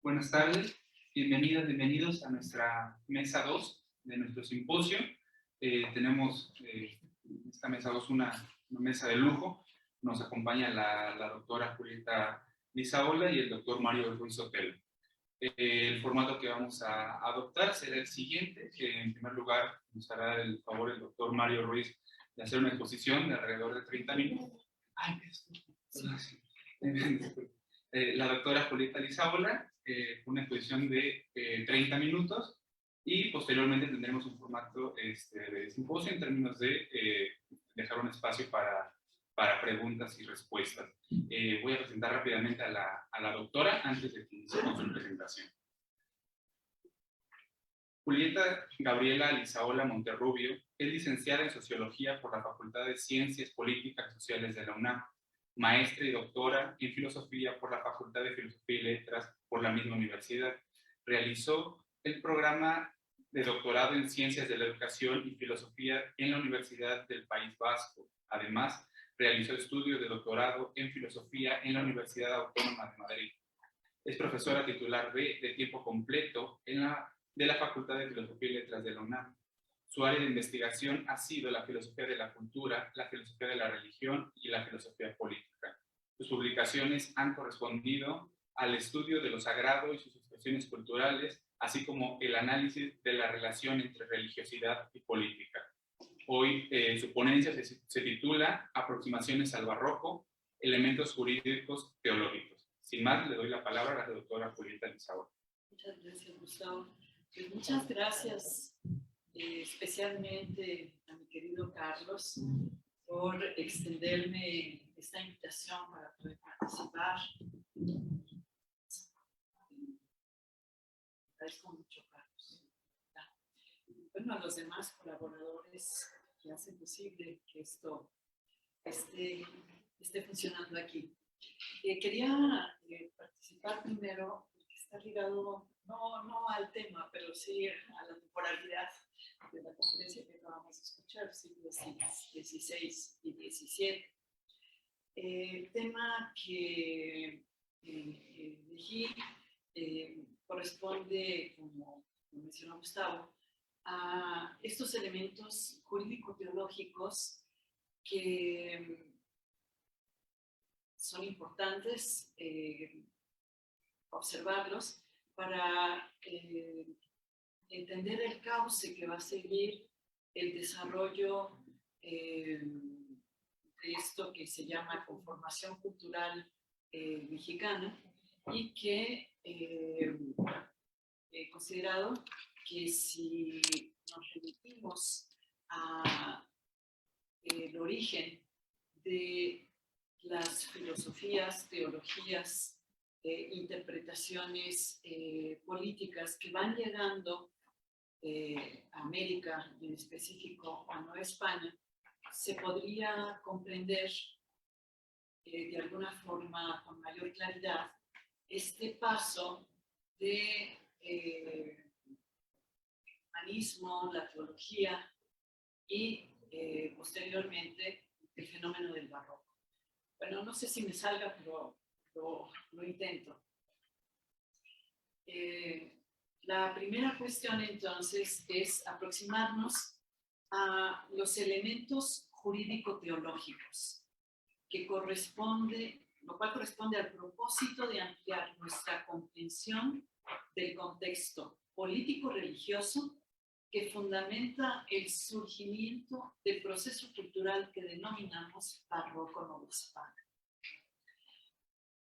Buenas tardes, bienvenidas, bienvenidos a nuestra mesa 2 de nuestro simposio. Tenemos esta mesa 2 una mesa de lujo. Nos acompaña la doctora Julieta Lizaola y el doctor Mario Ruiz Sotelo. El formato que vamos a adoptar será el siguiente, que en primer lugar nos hará el favor el doctor Mario Ruiz de hacer una exposición de alrededor de 30 minutos. La doctora Julieta Lizaola, una exposición de 30 minutos, y posteriormente tendremos un formato de simposio en términos de dejar un espacio para preguntas y respuestas. Voy a presentar rápidamente a la doctora antes de que inicie con su presentación. Julieta Gabriela Lizaola Monterrubio es licenciada en Sociología por la Facultad de Ciencias Políticas y Sociales de la UNAM, maestra y doctora en Filosofía por la Facultad de Filosofía y Letras por la misma universidad. Realizó el programa de doctorado en Ciencias de la Educación y Filosofía en la Universidad del País Vasco. Además, realizó estudios de doctorado en Filosofía en la Universidad Autónoma de Madrid. Es profesora titular B de tiempo completo de la Facultad de Filosofía y Letras de la UNAM. Su área de investigación ha sido la filosofía de la cultura, la filosofía de la religión y la filosofía política. Sus publicaciones han correspondido al estudio de lo sagrado y sus expresiones culturales, así como el análisis de la relación entre religiosidad y política. Hoy su ponencia se titula Aproximaciones al barroco, elementos jurídicos teológicos. Sin más, le doy la palabra a la doctora Julieta Lizaola. Muchas gracias, Gustavo. Pues muchas gracias especialmente a mi querido Carlos por extenderme esta invitación para poder participar. Agradezco mucho, Carlos. Bueno, a los demás colaboradores que hacen posible que esto esté funcionando aquí. Quería participar primero, porque está ligado no al tema, pero sí a la temporalidad de la conferencia que acabamos de escuchar, siglos XVI y XVII. El tema que elegí corresponde, como mencionó Gustavo, a estos elementos jurídico-teológicos que son importantes observarlos para entender el cauce que va a seguir el desarrollo de esto que se llama conformación cultural mexicana, y que he considerado que si nos remitimos al origen de las filosofías, teologías, interpretaciones políticas que van llegando a América, en específico a Nueva España, se podría comprender de alguna forma con mayor claridad este paso de humanismo, la teología y posteriormente el fenómeno del barroco. Bueno, no sé si me salga, pero lo intento. La primera cuestión entonces es aproximarnos a los elementos jurídico-teológicos, lo cual corresponde al propósito de ampliar nuestra comprensión del contexto político-religioso que fundamenta el surgimiento del proceso cultural que denominamos barroco novohispano,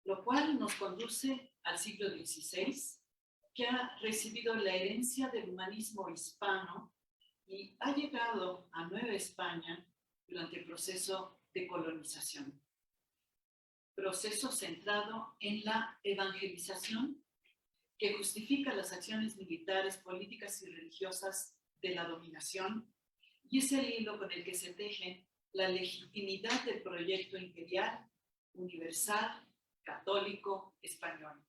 lo cual nos conduce al siglo XVI, que ha recibido la herencia del humanismo hispano y ha llegado a Nueva España durante el proceso de colonización. Proceso centrado en la evangelización que justifica las acciones militares, políticas y religiosas de la dominación, y es el hilo con el que se teje la legitimidad del proyecto imperial, universal, católico, español.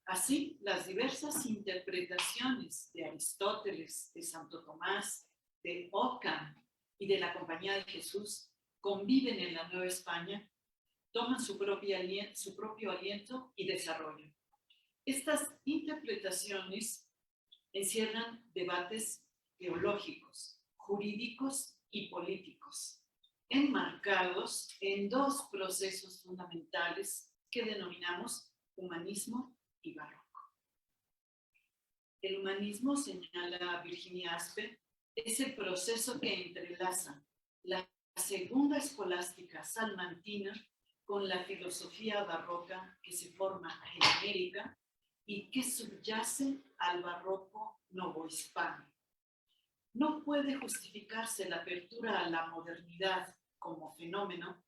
Así, las diversas interpretaciones de Aristóteles, de Santo Tomás, de Occam y de la Compañía de Jesús conviven en la Nueva España toman su propio aliento y desarrollo. Estas interpretaciones encierran debates teológicos, jurídicos y políticos, enmarcados en dos procesos fundamentales que denominamos humanismo y barroco. El humanismo, señala Virginia Aspe, es el proceso que entrelaza la segunda escolástica salmantina con la filosofía barroca que se forma en América y que subyace al barroco novohispano. No puede justificarse la apertura a la modernidad como fenómeno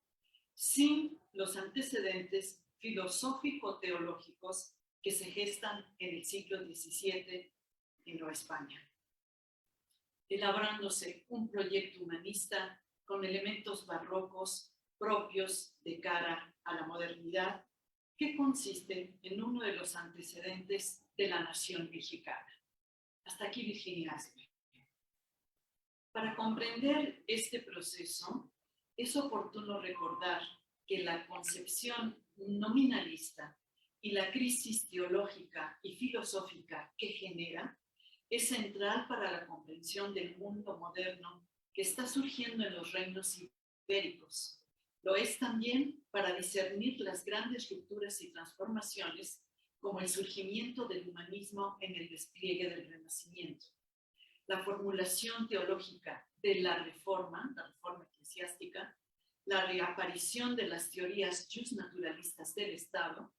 sin los antecedentes filosófico-teológicos que se gestan en el siglo XVII en Nueva España, elaborándose un proyecto humanista con elementos barrocos propios de cara a la modernidad, que consiste en uno de los antecedentes de la nación mexicana. Hasta aquí Virginia Aspe. Para comprender este proceso, es oportuno recordar que la concepción nominalista y la crisis teológica y filosófica que genera es central para la comprensión del mundo moderno que está surgiendo en los reinos ibéricos. Lo es también para discernir las grandes rupturas y transformaciones como el surgimiento del humanismo en el despliegue del Renacimiento. La formulación teológica de la reforma eclesiástica, la reaparición de las teorías justnaturalistas del Estado,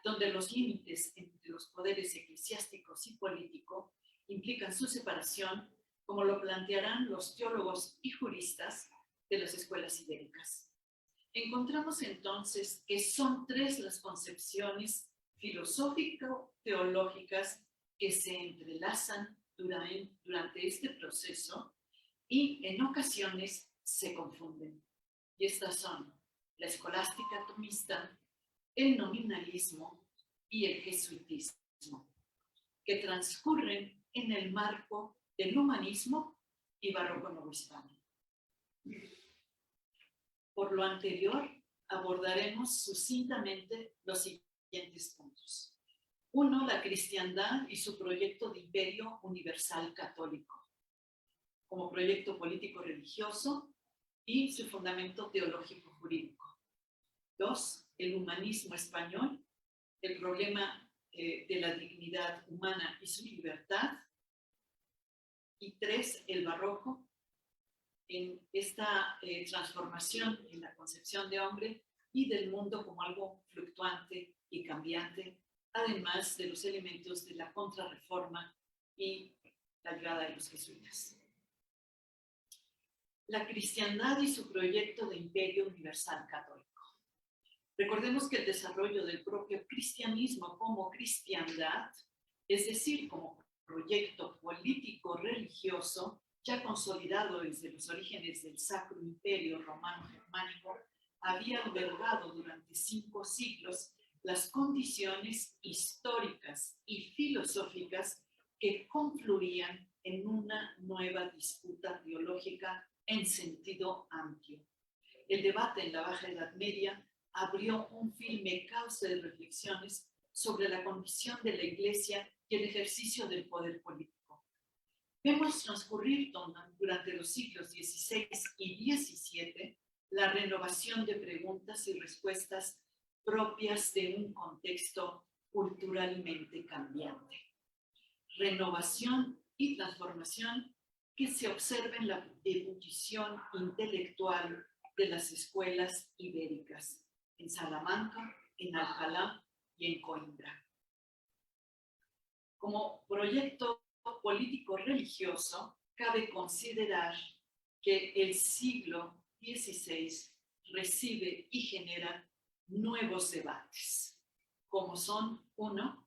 donde los límites entre los poderes eclesiásticos y político implican su separación, como lo plantearán los teólogos y juristas de las escuelas ibéricas. Encontramos entonces que son tres las concepciones filosófico-teológicas que se entrelazan durante este proceso y en ocasiones se confunden. Y estas son la escolástica tomista, el nominalismo y el jesuitismo, que transcurren en el marco del humanismo y barroco novohispano. Por lo anterior, abordaremos sucintamente los siguientes puntos. 1. La cristiandad y su proyecto de imperio universal católico, como proyecto político-religioso y su fundamento teológico-jurídico. 2. El humanismo español, el problema de la dignidad humana y su libertad. Y 3. El barroco, en esta transformación en la concepción de hombre y del mundo como algo fluctuante y cambiante, además de los elementos de la contrarreforma y la llegada de los jesuitas. La cristiandad y su proyecto de imperio universal católico. Recordemos que el desarrollo del propio cristianismo como cristiandad, es decir, como proyecto político-religioso, ya consolidado desde los orígenes del Sacro Imperio Romano-Germánico, había albergado durante 5 siglos las condiciones históricas y filosóficas que confluían en una nueva disputa teológica en sentido amplio. El debate en la Baja Edad Media abrió un firme cauce de reflexiones sobre la condición de la Iglesia y el ejercicio del poder político. Vemos transcurrir durante los siglos XVI y XVII la renovación de preguntas y respuestas propias de un contexto culturalmente cambiante. Renovación y transformación que se observa en la ebullición intelectual de las escuelas ibéricas, en Salamanca, en Alcalá y en Coimbra. Como proyecto político-religioso, cabe considerar que el siglo XVI recibe y genera nuevos debates, como son, 1,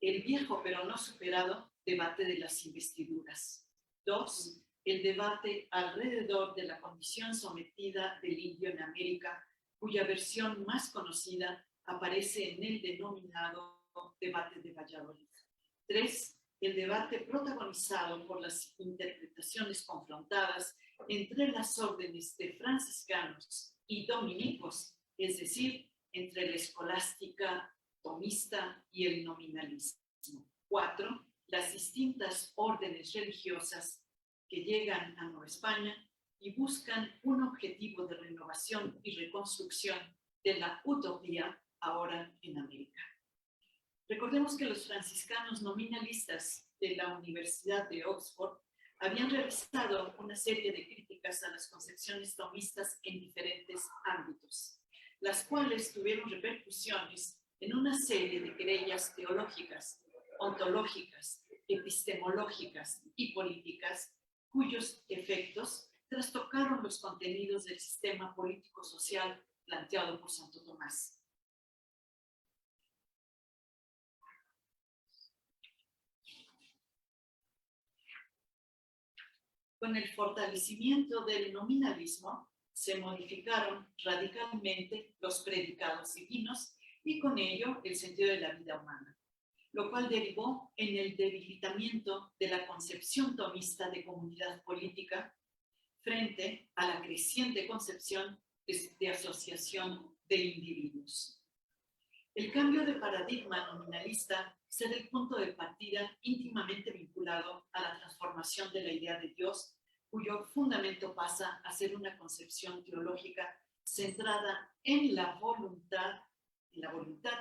el viejo pero no superado debate de las investiduras. 2, el debate alrededor de la condición sometida del indio en América, cuya versión más conocida aparece en el denominado debate de Valladolid. 3, el debate protagonizado por las interpretaciones confrontadas entre las órdenes de franciscanos y dominicos es decir, entre la escolástica tomista y el nominalismo. 4. Las distintas órdenes religiosas que llegan a Nueva España y buscan un objetivo de renovación y reconstrucción de la utopía ahora en América. Recordemos que los franciscanos nominalistas de la Universidad de Oxford habían realizado una serie de críticas a las concepciones tomistas en diferentes ámbitos, las cuales tuvieron repercusiones en una serie de querellas teológicas, ontológicas, epistemológicas y políticas, cuyos efectos trastocaron los contenidos del sistema político-social planteado por Santo Tomás. Con el fortalecimiento del nominalismo, se modificaron radicalmente los predicados divinos y con ello el sentido de la vida humana, lo cual derivó en el debilitamiento de la concepción tomista de comunidad política frente a la creciente concepción de asociación de individuos. El cambio de paradigma nominalista será el punto de partida íntimamente vinculado a la transformación de la idea de Dios, cuyo fundamento pasa a ser una concepción teológica centrada en la voluntad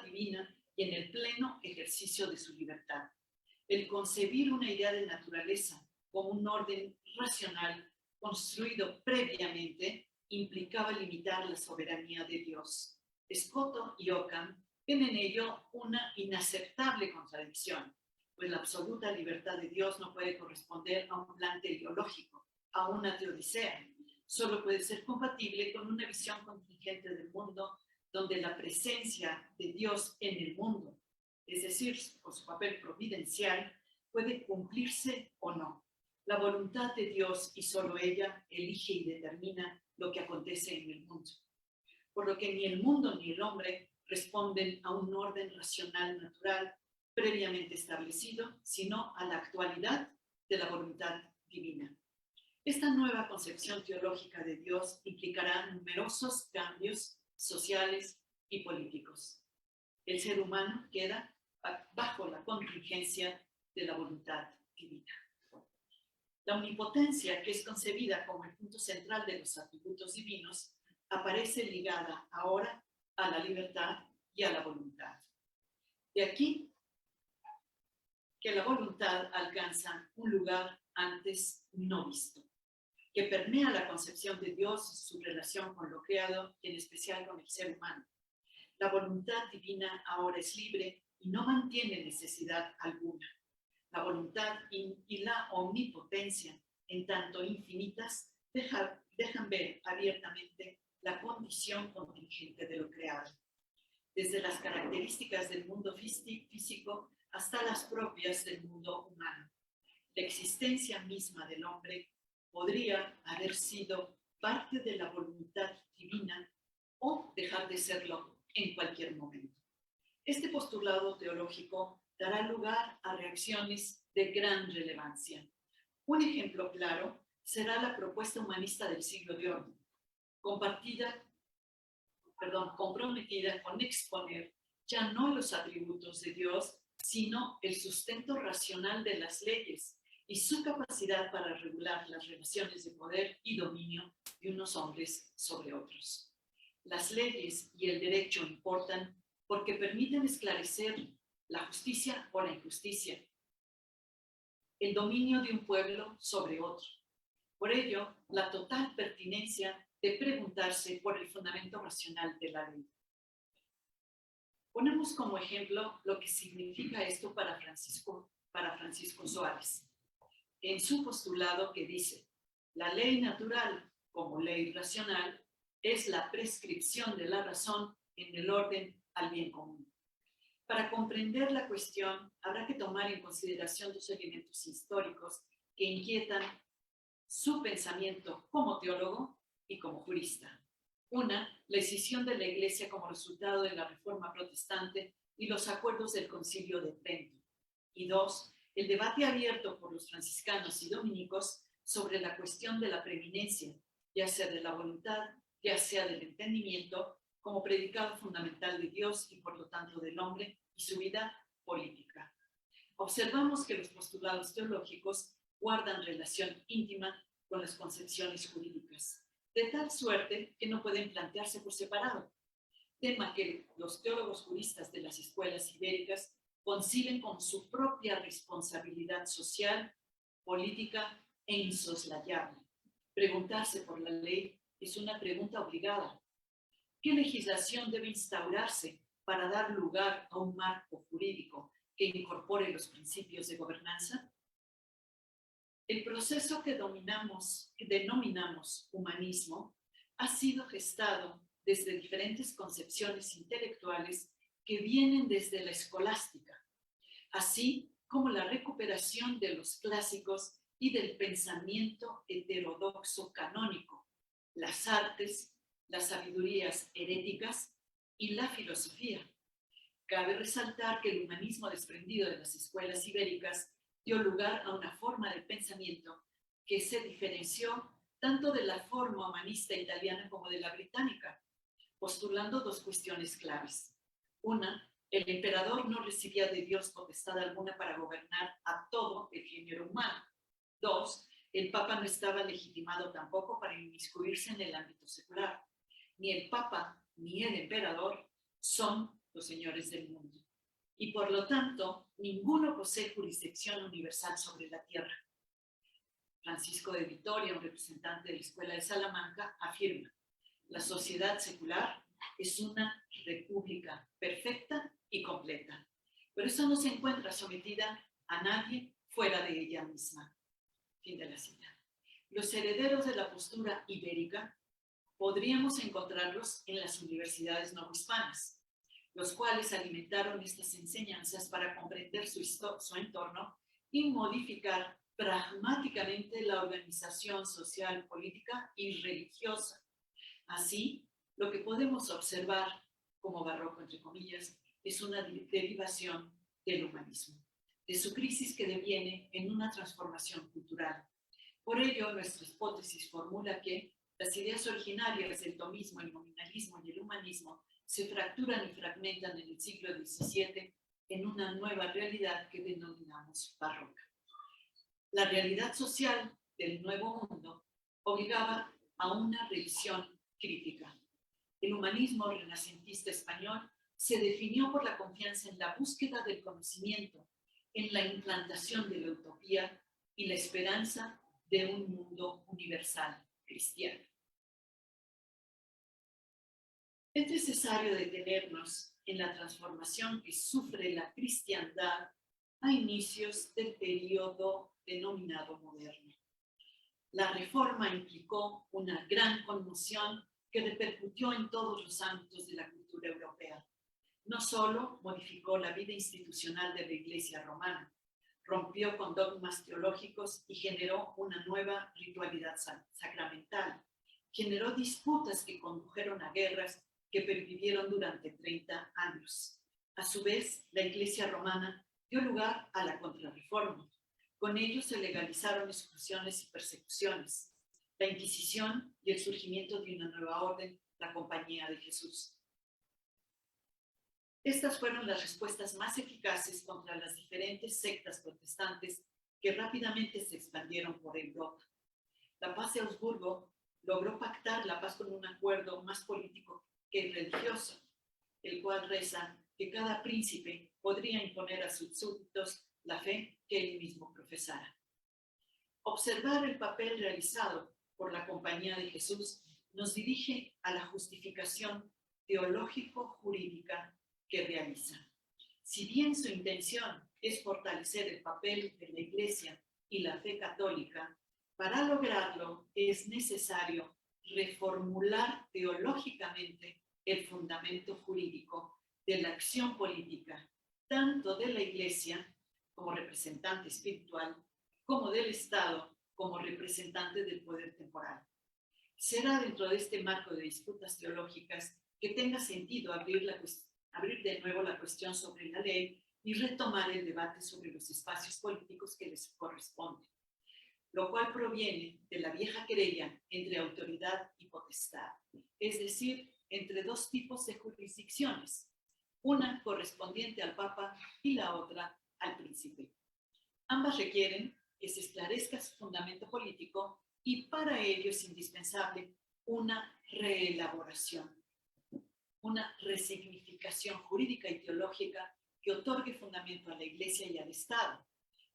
divina y en el pleno ejercicio de su libertad. El concebir una idea de naturaleza como un orden racional construido previamente implicaba limitar la soberanía de Dios. Scotto y Ockham ven en ello una inaceptable contradicción, pues la absoluta libertad de Dios no puede corresponder a un plan teleológico, a una teodicea. Solo puede ser compatible con una visión contingente del mundo donde la presencia de Dios en el mundo, es decir, por su papel providencial, puede cumplirse o no. La voluntad de Dios y solo ella elige y determina lo que acontece en el mundo. Por lo que ni el mundo ni el hombre responden a un orden racional natural previamente establecido, sino a la actualidad de la voluntad divina. Esta nueva concepción teológica de Dios implicará numerosos cambios sociales y políticos. El ser humano queda bajo la contingencia de la voluntad divina. La omnipotencia, que es concebida como el punto central de los atributos divinos, aparece ligada ahora a la libertad y a la voluntad. De aquí que la voluntad alcanza un lugar antes no visto, que permea la concepción de Dios y su relación con lo creado, y en especial con el ser humano. La voluntad divina ahora es libre y no mantiene necesidad alguna. La voluntad y la omnipotencia, en tanto infinitas, dejan ver abiertamente la condición contingente de lo creado, desde las características del mundo físico hasta las propias del mundo humano. La existencia misma del hombre podría haber sido parte de la voluntad divina o dejar de serlo en cualquier momento. Este postulado teológico dará lugar a reacciones de gran relevancia. Un ejemplo claro será la propuesta humanista del siglo de oro, comprometida con exponer ya no los atributos de Dios, sino el sustento racional de las leyes y su capacidad para regular las relaciones de poder y dominio de unos hombres sobre otros. Las leyes y el derecho importan porque permiten esclarecer la justicia o la injusticia, el dominio de un pueblo sobre otro. Por ello, la total pertinencia de preguntarse por el fundamento racional de la ley. Ponemos como ejemplo lo que significa esto para Francisco Suárez, en su postulado que dice: la ley natural, como ley racional, es la prescripción de la razón en el orden al bien común. Para comprender la cuestión, habrá que tomar en consideración dos elementos históricos que inquietan su pensamiento como teólogo y como jurista. Una, la escisión de la Iglesia como resultado de la Reforma Protestante y los acuerdos del Concilio de Trento. Y dos, el debate abierto por los franciscanos y dominicos sobre la cuestión de la preeminencia, ya sea de la voluntad, ya sea del entendimiento como predicado fundamental de Dios y por lo tanto del hombre y su vida política. Observamos que los postulados teológicos guardan relación íntima con las concepciones jurídicas, de tal suerte que no pueden plantearse por separado, tema que los teólogos juristas de las escuelas ibéricas conciben con su propia responsabilidad social, política e insoslayable. Preguntarse por la ley es una pregunta obligada. ¿Qué legislación debe instaurarse para dar lugar a un marco jurídico que incorpore los principios de gobernanza? El proceso que denominamos humanismo ha sido gestado desde diferentes concepciones intelectuales que vienen desde la escolástica, así como la recuperación de los clásicos y del pensamiento heterodoxo canónico, las artes, las sabidurías heréticas y la filosofía. Cabe resaltar que el humanismo desprendido de las escuelas ibéricas dio lugar a una forma de pensamiento que se diferenció tanto de la forma humanista italiana como de la británica, postulando dos cuestiones claves. Una, el emperador no recibía de Dios potestad alguna para gobernar a todo el género humano. Dos, el Papa no estaba legitimado tampoco para inmiscuirse en el ámbito secular. Ni el Papa ni el emperador son los señores del mundo. Y por lo tanto, ninguno posee jurisdicción universal sobre la tierra. Francisco de Vitoria, un representante de la Escuela de Salamanca, afirma: la sociedad secular es una república perfecta y completa, pero esta no se encuentra sometida a nadie fuera de ella misma. Fin de la cita. Los herederos de la postura ibérica podríamos encontrarlos en las universidades novohispanas, los cuales alimentaron estas enseñanzas para comprender su entorno y modificar pragmáticamente la organización social, política y religiosa. Así, lo que podemos observar como barroco, entre comillas, es una derivación del humanismo, de su crisis que deviene en una transformación cultural. Por ello, nuestra hipótesis formula que las ideas originarias del tomismo, el nominalismo y el humanismo se fracturan y fragmentan en el siglo XVII en una nueva realidad que denominamos barroca. La realidad social del Nuevo Mundo obligaba a una revisión crítica. El humanismo renacentista español se definió por la confianza en la búsqueda del conocimiento, en la implantación de la utopía y la esperanza de un mundo universal cristiano. Es necesario detenernos en la transformación que sufre la cristiandad a inicios del periodo denominado moderno. La Reforma implicó una gran conmoción que repercutió en todos los ámbitos de la cultura europea. No solo modificó la vida institucional de la Iglesia romana, rompió con dogmas teológicos y generó una nueva ritualidad sacramental. Generó disputas que condujeron a guerras que pervivieron durante 30 años. A su vez, la Iglesia romana dio lugar a la Contrarreforma. Con ello se legalizaron exclusiones y persecuciones, la Inquisición y el surgimiento de una nueva orden, la Compañía de Jesús. Estas fueron las respuestas más eficaces contra las diferentes sectas protestantes que rápidamente se expandieron por Europa. La paz de Augsburgo logró pactar la paz con un acuerdo más político que religioso, el cual reza que cada príncipe podría imponer a sus súbditos la fe que él mismo profesara. Observar el papel realizado por la Compañía de Jesús nos dirige a la justificación teológico-jurídica que realiza. Si bien su intención es fortalecer el papel de la Iglesia y la fe católica, para lograrlo es necesario reformular teológicamente el fundamento jurídico de la acción política, tanto de la Iglesia como representante espiritual, como del Estado como representante del poder temporal. Será dentro de este marco de disputas teológicas que tenga sentido abrir de nuevo la cuestión sobre la ley y retomar el debate sobre los espacios políticos que les corresponden, lo cual proviene de la vieja querella entre autoridad y potestad, es decir, entre dos tipos de jurisdicciones, una correspondiente al Papa y la otra al Príncipe. Ambas requieren que se esclarezca su fundamento político y para ello es indispensable una reelaboración, una resignificación jurídica y teológica que otorgue fundamento a la Iglesia y al Estado.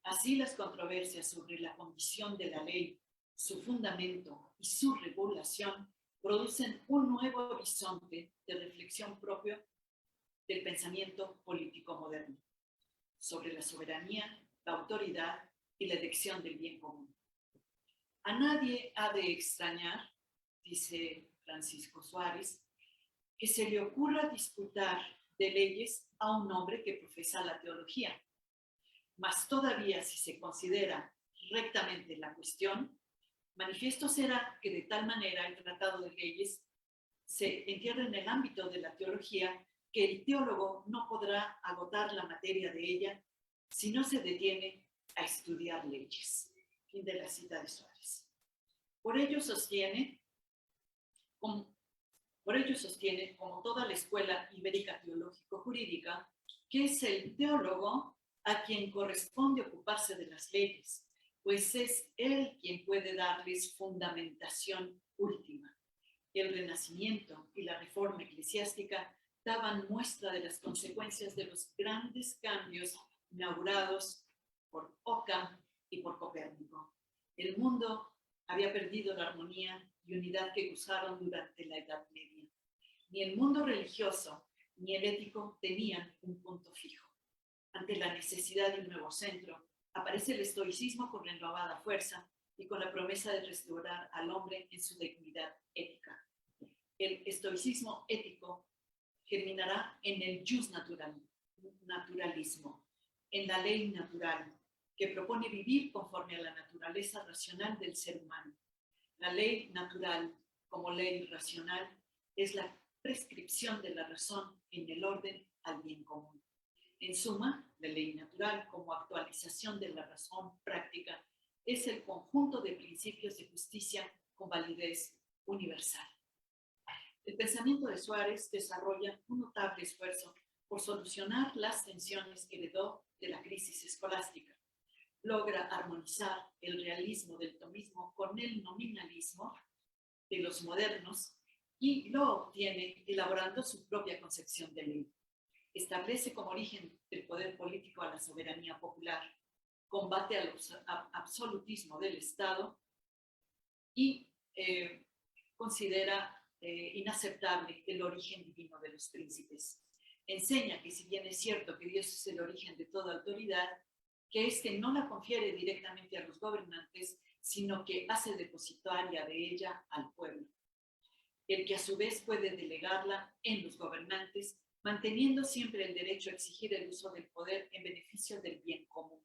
Así, las controversias sobre la condición de la ley, su fundamento y su regulación producen un nuevo horizonte de reflexión propio del pensamiento político moderno sobre la soberanía, la autoridad y la elección del bien común. A nadie ha de extrañar, dice Francisco Suárez, que se le ocurra disputar de leyes a un hombre que profesa la teología. Mas todavía, si se considera rectamente la cuestión, manifiesto será que de tal manera el tratado de leyes se entierra en el ámbito de la teología que el teólogo no podrá agotar la materia de ella si no se detiene a estudiar leyes. Fin de la cita de Suárez. Por ello sostiene, como toda la escuela ibérica teológico-jurídica, que es el teólogo a quien corresponde ocuparse de las leyes, pues es él quien puede darles fundamentación última. El Renacimiento y la Reforma eclesiástica daban muestra de las consecuencias de los grandes cambios inaugurados por Occam y por Copérnico. El mundo había perdido la armonía y unidad que gozaron durante la Edad Media. Ni el mundo religioso ni el ético tenían un punto fijo. Ante la necesidad de un nuevo centro, aparece el estoicismo con renovada fuerza y con la promesa de restaurar al hombre en su dignidad ética. El estoicismo ético germinará en el jus naturalismo, en la ley natural, que propone vivir conforme a la naturaleza racional del ser humano. La ley natural, como ley racional, es la prescripción de la razón en el orden al bien común. En suma, la ley natural, como actualización de la razón práctica, es el conjunto de principios de justicia con validez universal. El pensamiento de Suárez desarrolla un notable esfuerzo por solucionar las tensiones que heredó de la crisis escolástica. Logra armonizar el realismo del tomismo con el nominalismo de los modernos y lo obtiene elaborando su propia concepción de ley. Establece como origen del poder político a la soberanía popular, combate al absolutismo del Estado y considera inaceptable el origen divino de los príncipes. Enseña que si bien es cierto que Dios es el origen de toda autoridad, que éste no la confiere directamente a los gobernantes, sino que hace depositaria de ella al pueblo, el que a su vez puede delegarla en los gobernantes, manteniendo siempre el derecho a exigir el uso del poder en beneficio del bien común.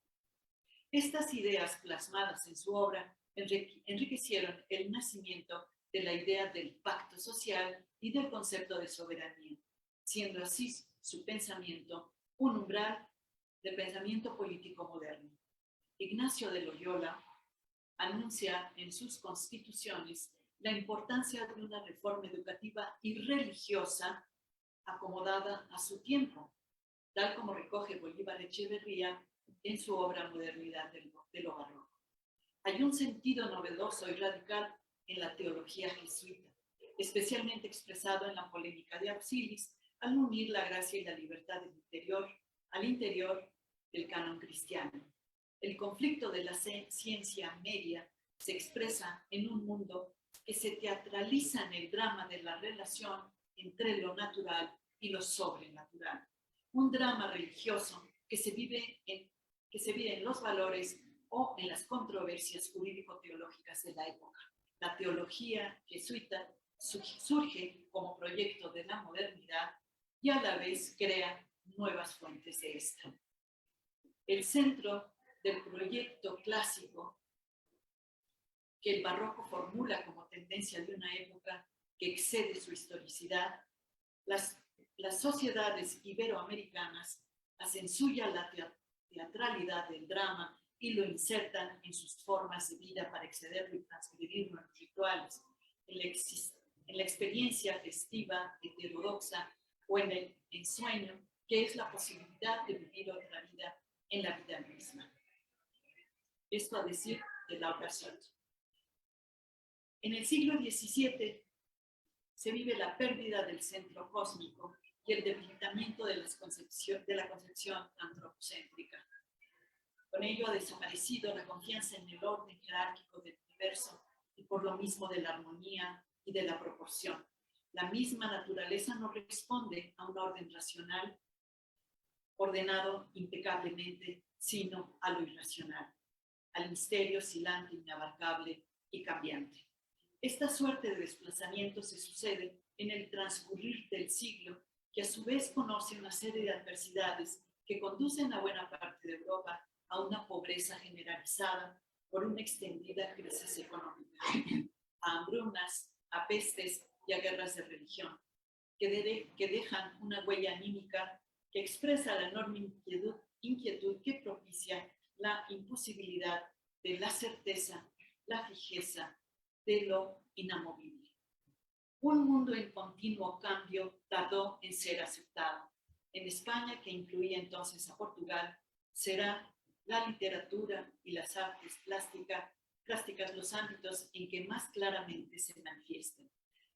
Estas ideas plasmadas en su obra enriquecieron el nacimiento de la idea del pacto social y del concepto de soberanía, siendo así su pensamiento un umbral del pensamiento político moderno. Ignacio de Loyola anuncia en sus constituciones la importancia de una reforma educativa y religiosa acomodada a su tiempo, tal como recoge Bolívar Echeverría en su obra Modernidad de lo Barroco. Hay un sentido novedoso y radical en la teología jesuita, especialmente expresado en la polémica de Auxilis, al unir la gracia y la libertad al interior del canon cristiano. El conflicto de la ciencia media se expresa en un mundo que se teatraliza en el drama de la relación entre lo natural y lo sobrenatural. Un drama religioso que se vive en los valores o en las controversias jurídico-teológicas de la época. La teología jesuita surge como proyecto de la modernidad y a la vez crea nuevas fuentes de esta. El centro del proyecto clásico que el barroco formula como tendencia de una época que excede su historicidad, las sociedades iberoamericanas hacen suya la teatralidad del drama y lo insertan en sus formas de vida para excederlo y transcribirlo en rituales. en la experiencia festiva, heterodoxa o en el ensueño, que es la posibilidad de vivir otra vida en la vida misma. Esto a decir de Laura Soto. En el siglo XVII se vive la pérdida del centro cósmico y el debilitamiento de la concepción antropocéntrica. Con ello ha desaparecido la confianza en el orden jerárquico del universo y por lo mismo de la armonía y de la proporción. La misma naturaleza no responde a un orden racional ordenado impecablemente, sino a lo irracional, al misterio oscilante, inabarcable y cambiante. Esta suerte de desplazamiento se sucede en el transcurrir del siglo, que a su vez conoce una serie de adversidades que conducen a buena parte de Europa a una pobreza generalizada por una extendida crisis económica, a hambrunas, a pestes y a guerras de religión, que dejan una huella anímica que expresa la enorme inquietud que propicia la imposibilidad de la certeza, la fijeza de lo inamovible. Un mundo en continuo cambio tardó en ser aceptado. En España, que incluía entonces a Portugal, será la literatura y las artes plásticas los ámbitos en que más claramente se manifiesten.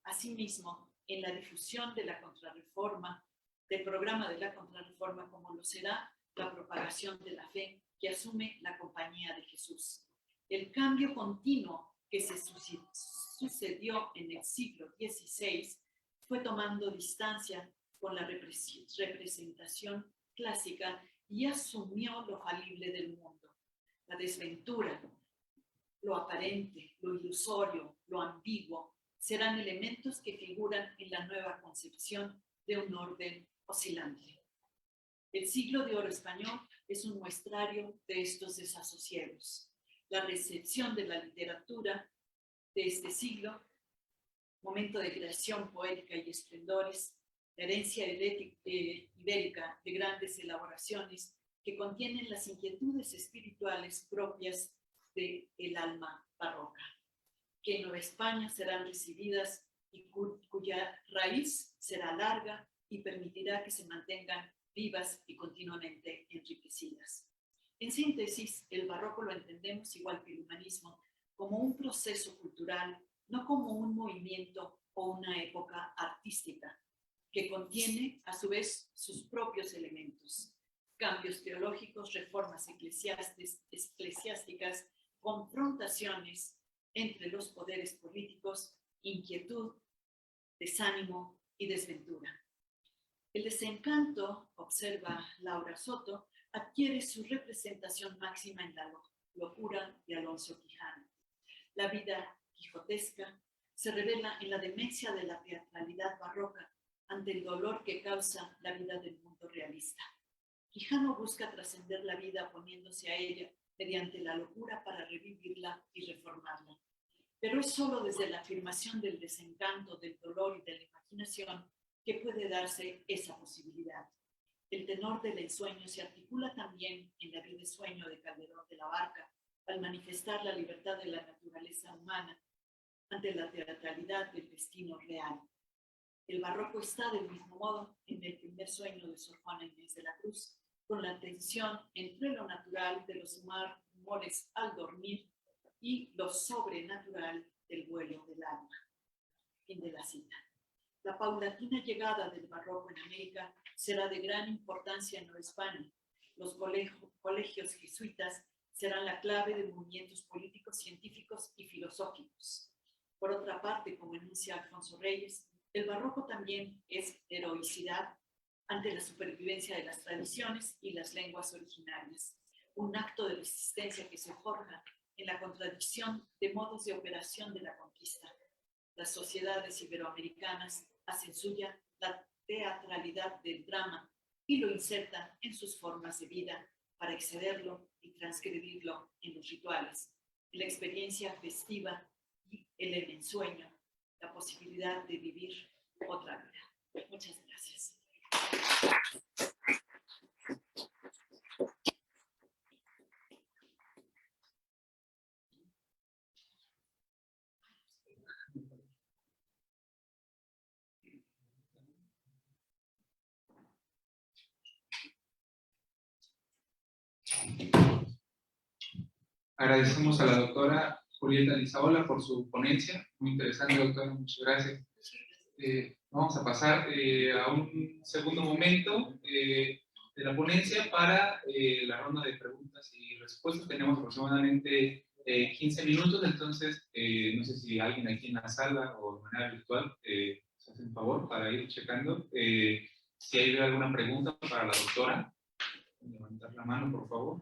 Asimismo, en la difusión de la contrarreforma, del programa de la contrarreforma, como lo será la propagación de la fe que asume la Compañía de Jesús. El cambio continuo que se sucedió en el siglo XVI fue tomando distancia con la representación clásica y asumió lo falible del mundo. La desventura, lo aparente, lo ilusorio, lo ambiguo, serán elementos que figuran en la nueva concepción de un orden oscilante. El siglo de oro español es un muestrario de estos desasosiegos. La recepción de la literatura de este siglo, momento de creación poética y esplendores, la herencia ibérica de grandes elaboraciones que contienen las inquietudes espirituales propias del alma barroca, que en Nueva España serán recibidas y cuya raíz será larga y permitirá que se mantengan vivas y continuamente enriquecidas. En síntesis, el barroco lo entendemos igual que el humanismo como un proceso cultural, no como un movimiento o una época artística, que contiene a su vez sus propios elementos, cambios teológicos, reformas eclesiásticas, confrontaciones entre los poderes políticos, inquietud, desánimo y desventura. El desencanto, observa Laura Soto, adquiere su representación máxima en la locura de Alonso Quijano. La vida quijotesca se revela en la demencia de la teatralidad barroca ante el dolor que causa la vida del mundo realista. Quijano busca trascender la vida poniéndose a ella mediante la locura para revivirla y reformarla. Pero es solo desde la afirmación del desencanto, del dolor y de la imaginación que puede darse esa posibilidad. El tenor del ensueño se articula también en la vida de sueño de Calderón de la Barca, al manifestar la libertad de la naturaleza humana ante la teatralidad del destino real. El barroco está del mismo modo en el primer sueño de Sor Juana Inés de la Cruz, con la tensión entre lo natural de los humores al dormir y lo sobrenatural del vuelo del alma. Fin de la cita. La paulatina llegada del barroco en América será de gran importancia en Nueva España. Los colegios jesuitas serán la clave de movimientos políticos, científicos y filosóficos. Por otra parte, como enuncia Alfonso Reyes, el barroco también es heroicidad ante la supervivencia de las tradiciones y las lenguas originarias, un acto de resistencia que se forja en la contradicción de modos de operación de la conquista. Las sociedades iberoamericanas hacen suya la teatralidad del drama y lo insertan en sus formas de vida para excederlo y transgredirlo en los rituales, en la experiencia festiva y en el ensueño, la posibilidad de vivir otra vida. Muchas gracias. Agradecemos a la doctora Julieta Lizaola por su ponencia. Muy interesante, doctora. Muchas gracias. Vamos a pasar a un segundo momento de la ponencia para la ronda de preguntas y respuestas. Tenemos aproximadamente 15 minutos, entonces no sé si alguien aquí en la sala o de manera virtual se hace un favor para ir checando. Si hay alguna pregunta para la doctora, levantar la mano, por favor.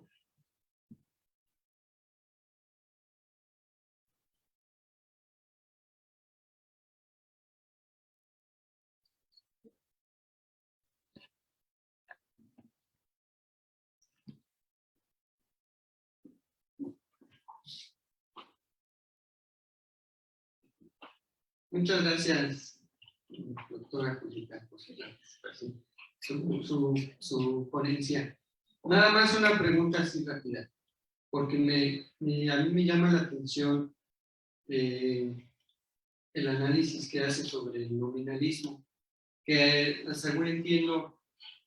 Muchas gracias, doctora Julieta, por su ponencia. Nada más una pregunta así rápida, porque a mí me llama la atención el análisis que hace sobre el nominalismo, que según entiendo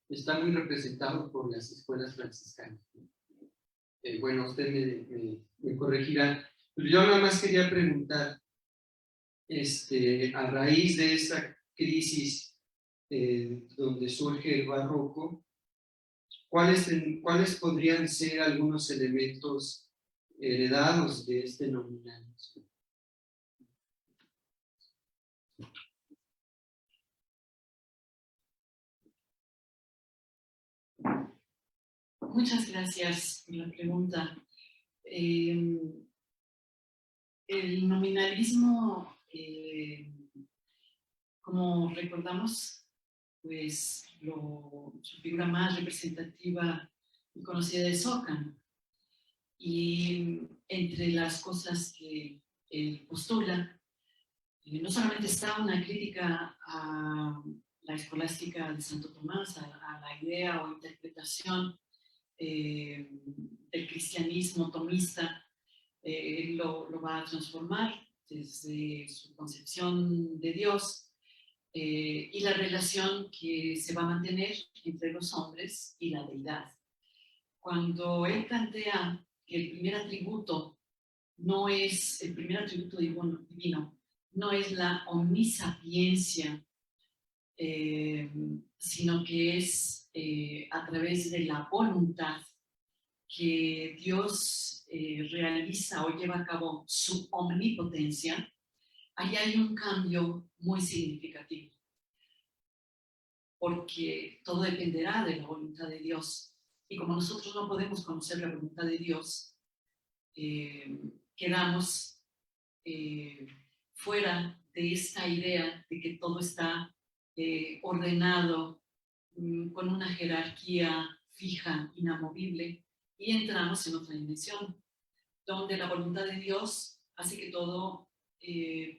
está muy representado por las escuelas franciscanas. Bueno, usted me corregirá, pero yo nada más quería preguntar, a raíz de esta crisis donde surge el barroco, ¿cuáles podrían ser algunos elementos heredados de este nominalismo? Muchas gracias por la pregunta. El nominalismo, como recordamos, pues su figura más representativa y conocida es Ockham. Y entre las cosas que él postula, no solamente está una crítica a la escolástica de Santo Tomás, a la idea o interpretación del cristianismo tomista, él lo va a transformar desde su concepción de Dios y la relación que se va a mantener entre los hombres y la deidad. Cuando él plantea que el primer atributo divino, no es la omnisapiencia, sino que es a través de la voluntad que Dios realiza o lleva a cabo su omnipotencia, ahí hay un cambio muy significativo, porque todo dependerá de la voluntad de Dios. Y como nosotros no podemos conocer la voluntad de Dios, quedamos fuera de esta idea de que todo está ordenado con una jerarquía fija, inamovible, y entramos en otra dimensión, donde la voluntad de Dios hace que todo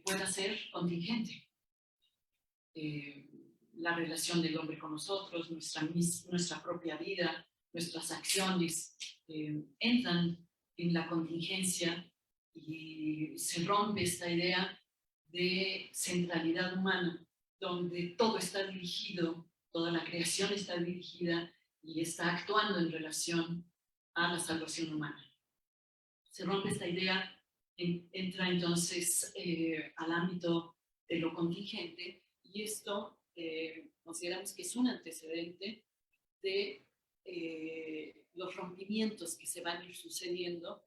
pueda ser contingente. La relación del hombre con nosotros, nuestra propia vida, nuestras acciones entran en la contingencia y se rompe esta idea de centralidad humana, donde todo está dirigido, toda la creación está dirigida y está actuando en relación a la salvación humana. Se rompe esta idea, entra entonces al ámbito de lo contingente, y esto consideramos que es un antecedente de los rompimientos que se van a ir sucediendo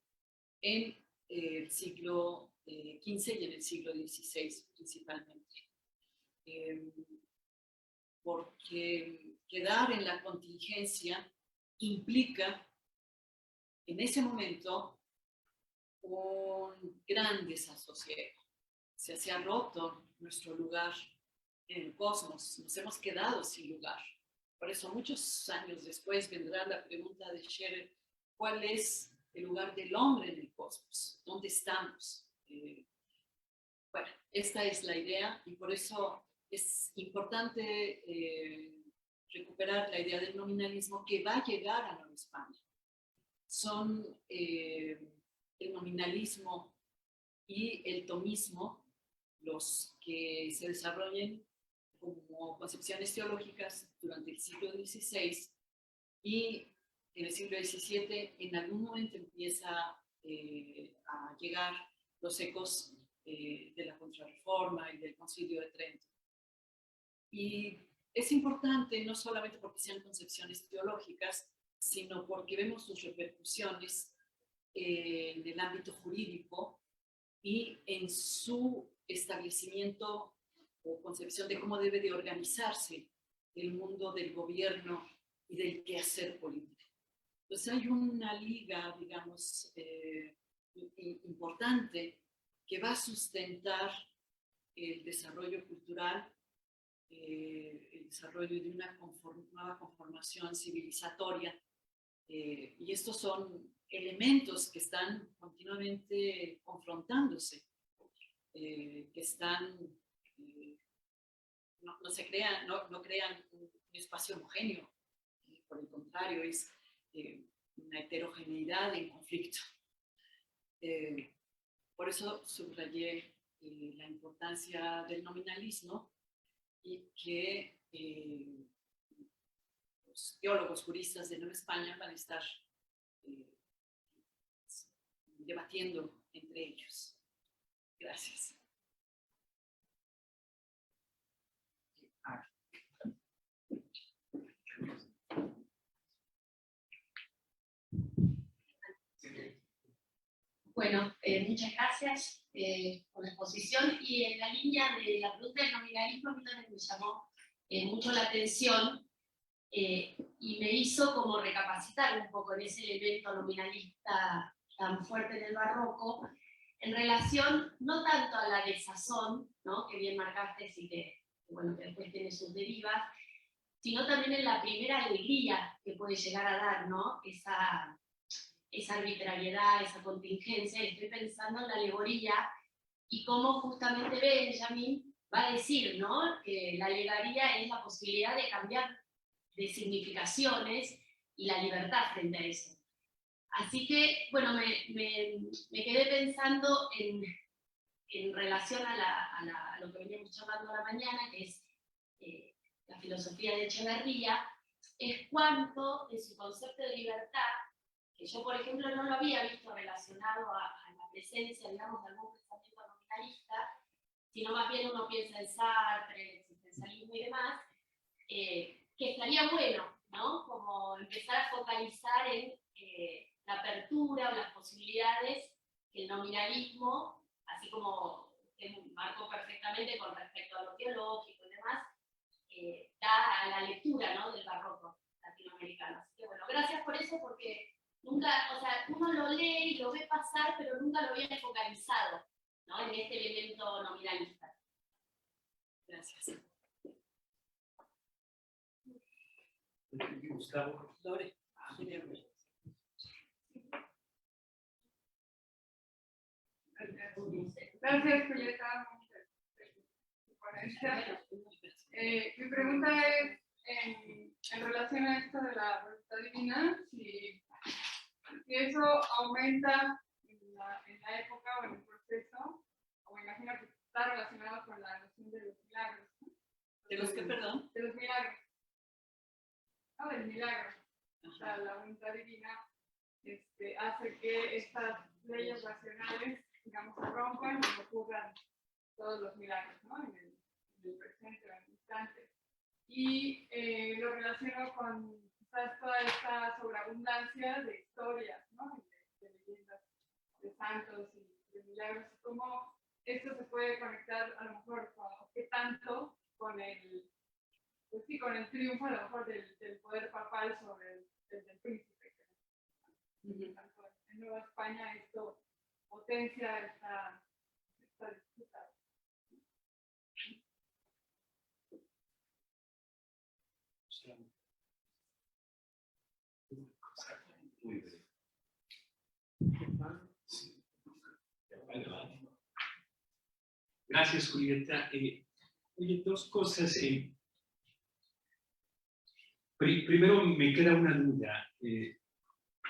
en el siglo XV y en el siglo XVI principalmente. Porque quedar en la contingencia implica en ese momento un gran desasosiego. Se ha roto nuestro lugar en el cosmos, nos hemos quedado sin lugar. Por eso muchos años después vendrá la pregunta de Scherer: ¿cuál es el lugar del hombre en el cosmos? ¿Dónde estamos? Bueno, esta es la idea, y por eso es importante recuperar la idea del nominalismo, que va a llegar a Nueva España. Son el nominalismo y el tomismo los que se desarrollen como concepciones teológicas durante el siglo XVI, y en el siglo XVII en algún momento empieza a llegar los ecos de la Contrarreforma y del Concilio de Trento. Y es importante no solamente porque sean concepciones teológicas, sino porque vemos sus repercusiones en el ámbito jurídico y en su establecimiento o concepción de cómo debe de organizarse el mundo del gobierno y del quehacer político. Entonces hay una liga, digamos, importante que va a sustentar el desarrollo cultural, el desarrollo de una nueva conformación civilizatoria. Y estos son elementos que están continuamente confrontándose, que están, no se crean, no crean un espacio homogéneo, por el contrario, es una heterogeneidad en conflicto. Por eso subrayé la importancia del nominalismo y que los teólogos juristas de Nueva España van a estar debatiendo entre ellos. Gracias. Bueno, muchas gracias por la exposición, y en la línea de la pregunta del nominalismo a mí también me llamó mucho la atención y me hizo como recapacitar un poco en ese elemento nominalista tan fuerte en el barroco, en relación no tanto a la desazón, ¿no?, que bien marcaste y que, bueno, que después tiene sus derivas, sino también en la primera alegría que puede llegar a dar, ¿no?, esa arbitrariedad, esa contingencia. Estoy pensando en la alegoría y cómo justamente Benjamin va a decir, ¿no?, que la alegoría es la posibilidad de cambiar de significaciones y la libertad frente a eso. Así que, bueno, me quedé pensando en relación a lo que veníamos charlando a la mañana, que es la filosofía de Echeverría, es cuánto de su concepto de libertad, que yo, por ejemplo, no lo había visto relacionado a la presencia, digamos, de algún pensamiento nominalista, sino más bien uno piensa en Sartre, el existencialismo y demás, que estaría bueno, ¿no?, como empezar a focalizar en la apertura o las posibilidades que el nominalismo, así como usted marcó perfectamente con respecto a lo teológico y demás, da a la lectura, ¿no?, del barroco latinoamericano. Así que bueno, gracias por eso, porque nunca, o sea, uno lo lee y lo ve pasar, pero nunca lo había focalizado, ¿no?, en este elemento nominalista. Gracias. Gustavo. Lore. Gracias, Julieta. Mi pregunta es, en relación a esto de la voluntad divina, si eso aumenta en la época o en el proceso, o me imagino que está relacionado con la noción de los milagros, ¿no? ¿De los qué, perdón? De los milagros. No, del milagro. O sea, la voluntad divina hace que estas leyes racionales, digamos, se rompan y ocurran todos los milagros, ¿no?, en el presente o en el instante. Y lo relaciono con quizás toda esta sobreabundancia de historias, ¿no?, de leyendas de santos y de milagros, y cómo esto se puede conectar a lo mejor qué tanto con el, pues sí, con el triunfo a lo mejor del poder papal sobre el del príncipe. Tanto en Nueva España esto potencia esta disputa. Muy bien. Gracias, Julieta. Oye, dos cosas. Primero me queda una duda.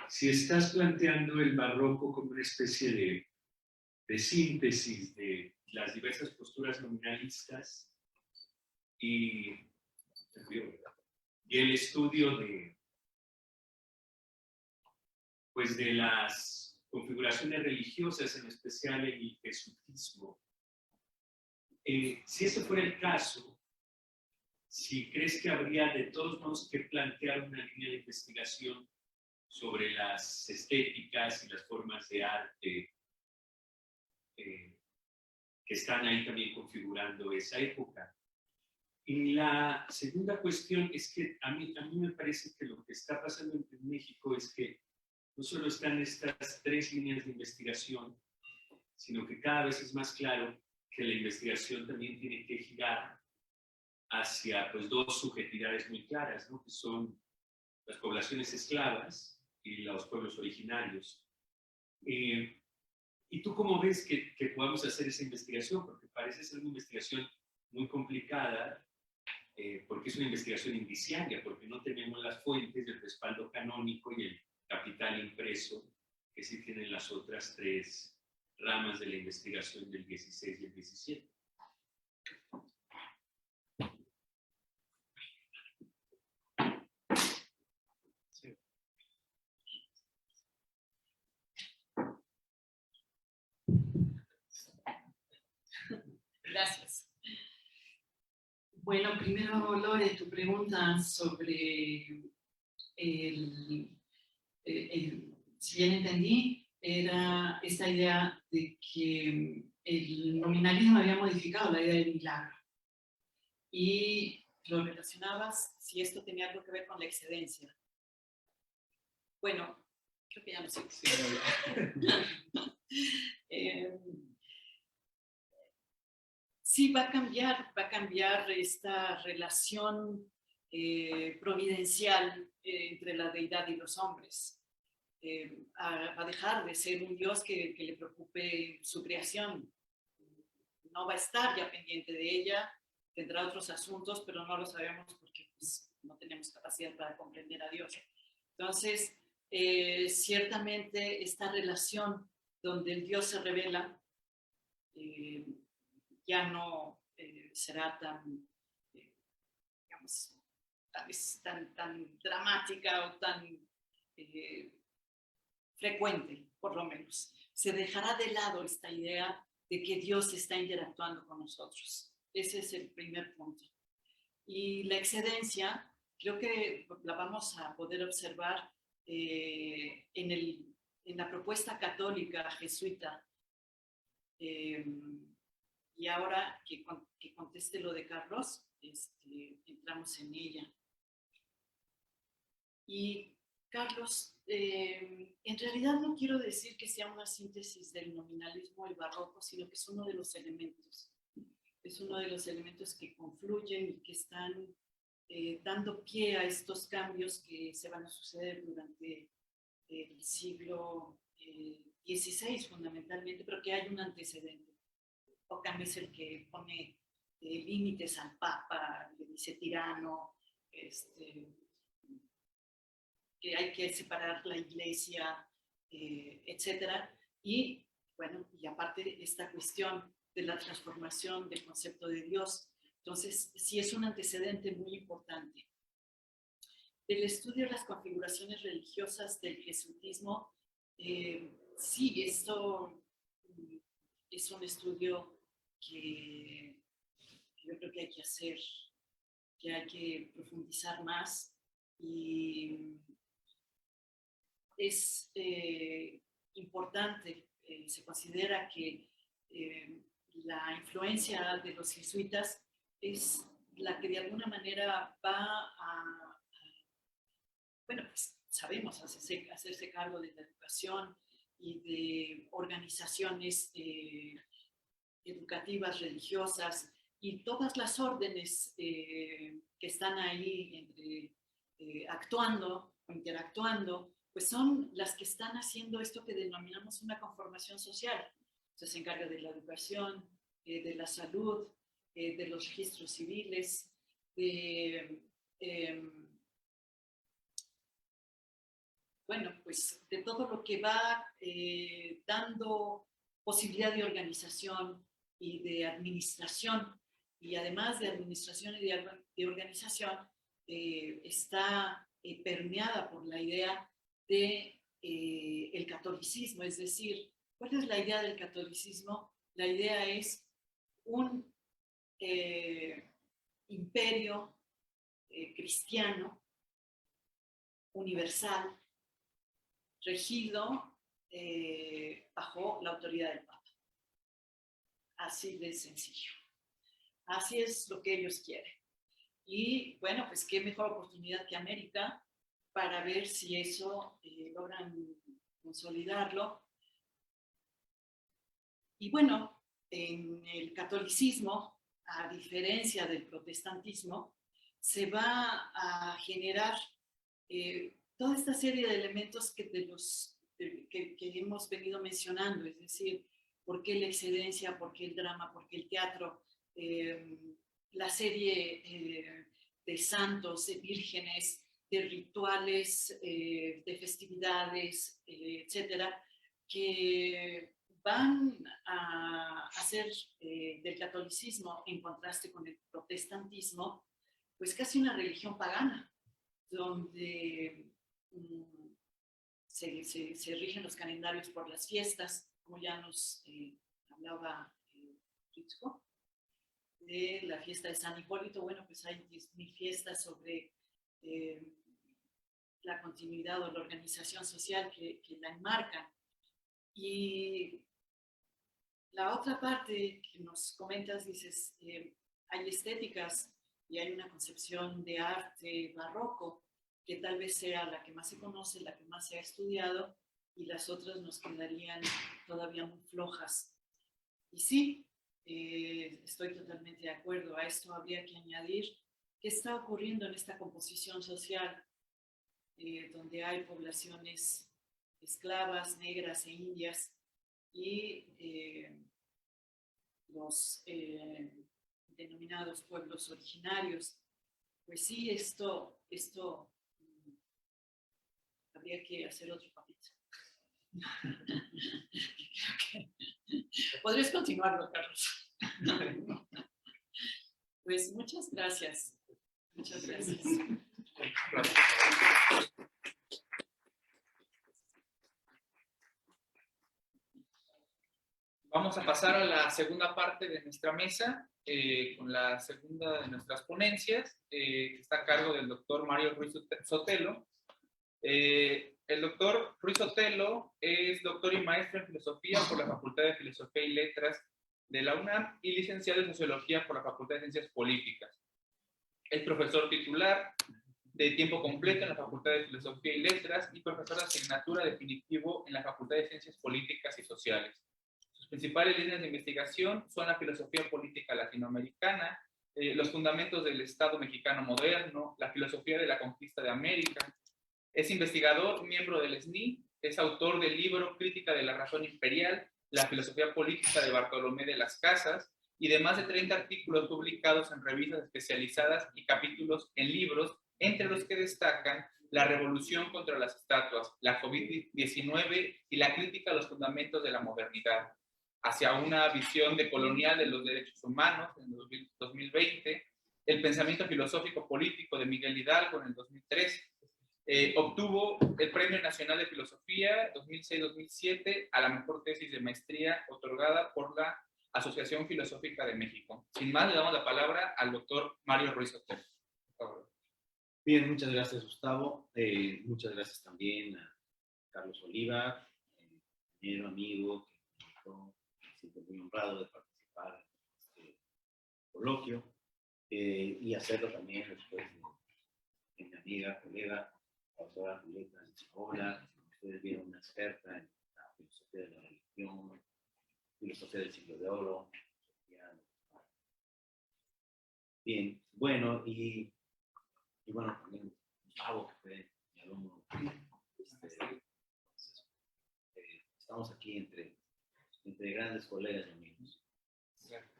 Si estás planteando el barroco como una especie de síntesis de las diversas posturas nominalistas y el estudio de las configuraciones religiosas, en especial en el jesuitismo. Si eso fuera el caso, si crees que habría de todos modos que plantear una línea de investigación sobre las estéticas y las formas de arte que están ahí también configurando esa época. Y la segunda cuestión es que a mí me parece que lo que está pasando en México es que no solo están estas 3 líneas de investigación, sino que cada vez es más claro que la investigación también tiene que girar hacia pues, 2 subjetividades muy claras, ¿no? Que son las poblaciones esclavas y los pueblos originarios. ¿Y tú cómo ves que podamos hacer esa investigación? Porque parece ser una investigación muy complicada, porque es una investigación indiciaria, porque no tenemos las fuentes del respaldo canónico y el capital impreso que sí tienen las otras 3 ramas de la investigación del 16 y el 17. Gracias. Bueno, primero, Lore, tu pregunta sobre si bien entendí, era esta idea de que el nominalismo había modificado la idea del milagro. Y lo relacionabas si esto tenía algo que ver con la excedencia. Bueno, creo que ya no sé. Sí, va a cambiar esta relación providencial entre la deidad y los hombres. Va a dejar de ser un Dios que le preocupe su creación. No va a estar ya pendiente de ella, tendrá otros asuntos, pero no lo sabemos porque pues, no tenemos capacidad para comprender a Dios. Entonces, ciertamente esta relación donde el Dios se revela ya no será tan, digamos, tal vez tan dramática o tan frecuente, por lo menos. Se dejará de lado esta idea de que Dios está interactuando con nosotros. Ese es el primer punto. Y la excedencia, creo que la vamos a poder observar en la propuesta católica jesuita. Y ahora que conteste lo de Carlos, entramos en ella. Y Carlos, en realidad no quiero decir que sea una síntesis del nominalismo o el barroco, sino que es uno de los elementos. Es uno de los elementos que confluyen y que están dando pie a estos cambios que se van a suceder durante el siglo XVI fundamentalmente, pero que hay un antecedente. Ockham es el que pone límites al Papa, le dice tirano, que hay que separar la iglesia, etcétera. Y bueno, y aparte esta cuestión de la transformación del concepto de Dios. Entonces, sí es un antecedente muy importante. El estudio de las configuraciones religiosas del jesuitismo, sí, esto es un estudio que yo creo que hay que hacer, que hay que profundizar más, y es importante, se considera que la influencia de los jesuitas es la que de alguna manera va a bueno, pues sabemos hacerse cargo de la educación y de organizaciones educativas, religiosas, y todas las órdenes que están ahí actuando o interactuando, pues son las que están haciendo esto que denominamos una conformación social. Entonces se encarga de la educación, de la salud, de los registros civiles, bueno, pues de todo lo que va dando posibilidad de organización y de administración, y además de administración y de organización, está permeada por la idea de el catolicismo, es decir, ¿cuál es la idea del catolicismo? La idea es un imperio cristiano, universal, regido bajo la autoridad del Papa. Así de sencillo. Así es lo que ellos quieren. Y bueno, pues qué mejor oportunidad que América para ver si eso logran consolidarlo. Y bueno, en el catolicismo, a diferencia del protestantismo, se va a generar toda esta serie de elementos que hemos venido mencionando, es decir, por qué la excedencia, por qué el drama, por qué el teatro, la serie de santos, de vírgenes, de rituales, de festividades, etcétera, que van a hacer del catolicismo, en contraste con el protestantismo, pues casi una religión pagana, donde se rigen los calendarios por las fiestas, como ya nos hablaba Ritzko, de la fiesta de San Hipólito. Bueno, pues hay 10.000 fiestas sobre la continuidad o la organización social que la enmarcan. Y la otra parte que nos comentas, dices, hay estéticas y hay una concepción de arte barroco que tal vez sea la que más se conoce, la que más se ha estudiado, y las otras nos quedarían todavía muy flojas. Y sí, estoy totalmente de acuerdo. A esto habría que añadir qué está ocurriendo en esta composición social, donde hay poblaciones esclavas, negras e indias, y los denominados pueblos originarios. Pues sí, esto habría que hacer otro capítulo. ¿Podrías continuarlo, Carlos? Pues muchas gracias. Muchas gracias. Vamos a pasar a la segunda parte de nuestra mesa, con la segunda de nuestras ponencias, que está a cargo del doctor Mario Ruiz Sotelo. El doctor Ruiz Sotelo es doctor y maestro en filosofía por la Facultad de Filosofía y Letras de la UNAM y licenciado en sociología por la Facultad de Ciencias Políticas. Es profesor titular de tiempo completo en la Facultad de Filosofía y Letras y profesor de asignatura definitivo en la Facultad de Ciencias Políticas y Sociales. Sus principales líneas de investigación son la filosofía política latinoamericana, los fundamentos del Estado mexicano moderno, la filosofía de la conquista de América. Es investigador, miembro del SNI, es autor del libro Crítica de la razón imperial, la filosofía política de Bartolomé de las Casas, y de más de 30 artículos publicados en revistas especializadas y capítulos en libros, entre los que destacan La revolución contra las estatuas, la COVID-19 y la crítica a los fundamentos de la modernidad, hacia una visión decolonial de los derechos humanos en 2020, el pensamiento filosófico político de Miguel Hidalgo en el 2013. Obtuvo el Premio Nacional de Filosofía 2006-2007 a la mejor tesis de maestría otorgada por la Asociación Filosófica de México. Sin más, le damos la palabra al doctor Mario Ruiz Sotelo. Por favor. Bien, muchas gracias, Gustavo. Muchas gracias también a Carlos Oliva, compañero, amigo, que me siento muy honrado de participar en este coloquio y hacerlo también después de mi amiga, colega, la doctora Julieta Chicola. Ustedes vieron una experta en la filosofía de la religión, filosofía del siglo de oro. Bien, bueno, y bueno, también Gustavo, que fue mi alumno. Estamos aquí entre grandes colegas y amigos.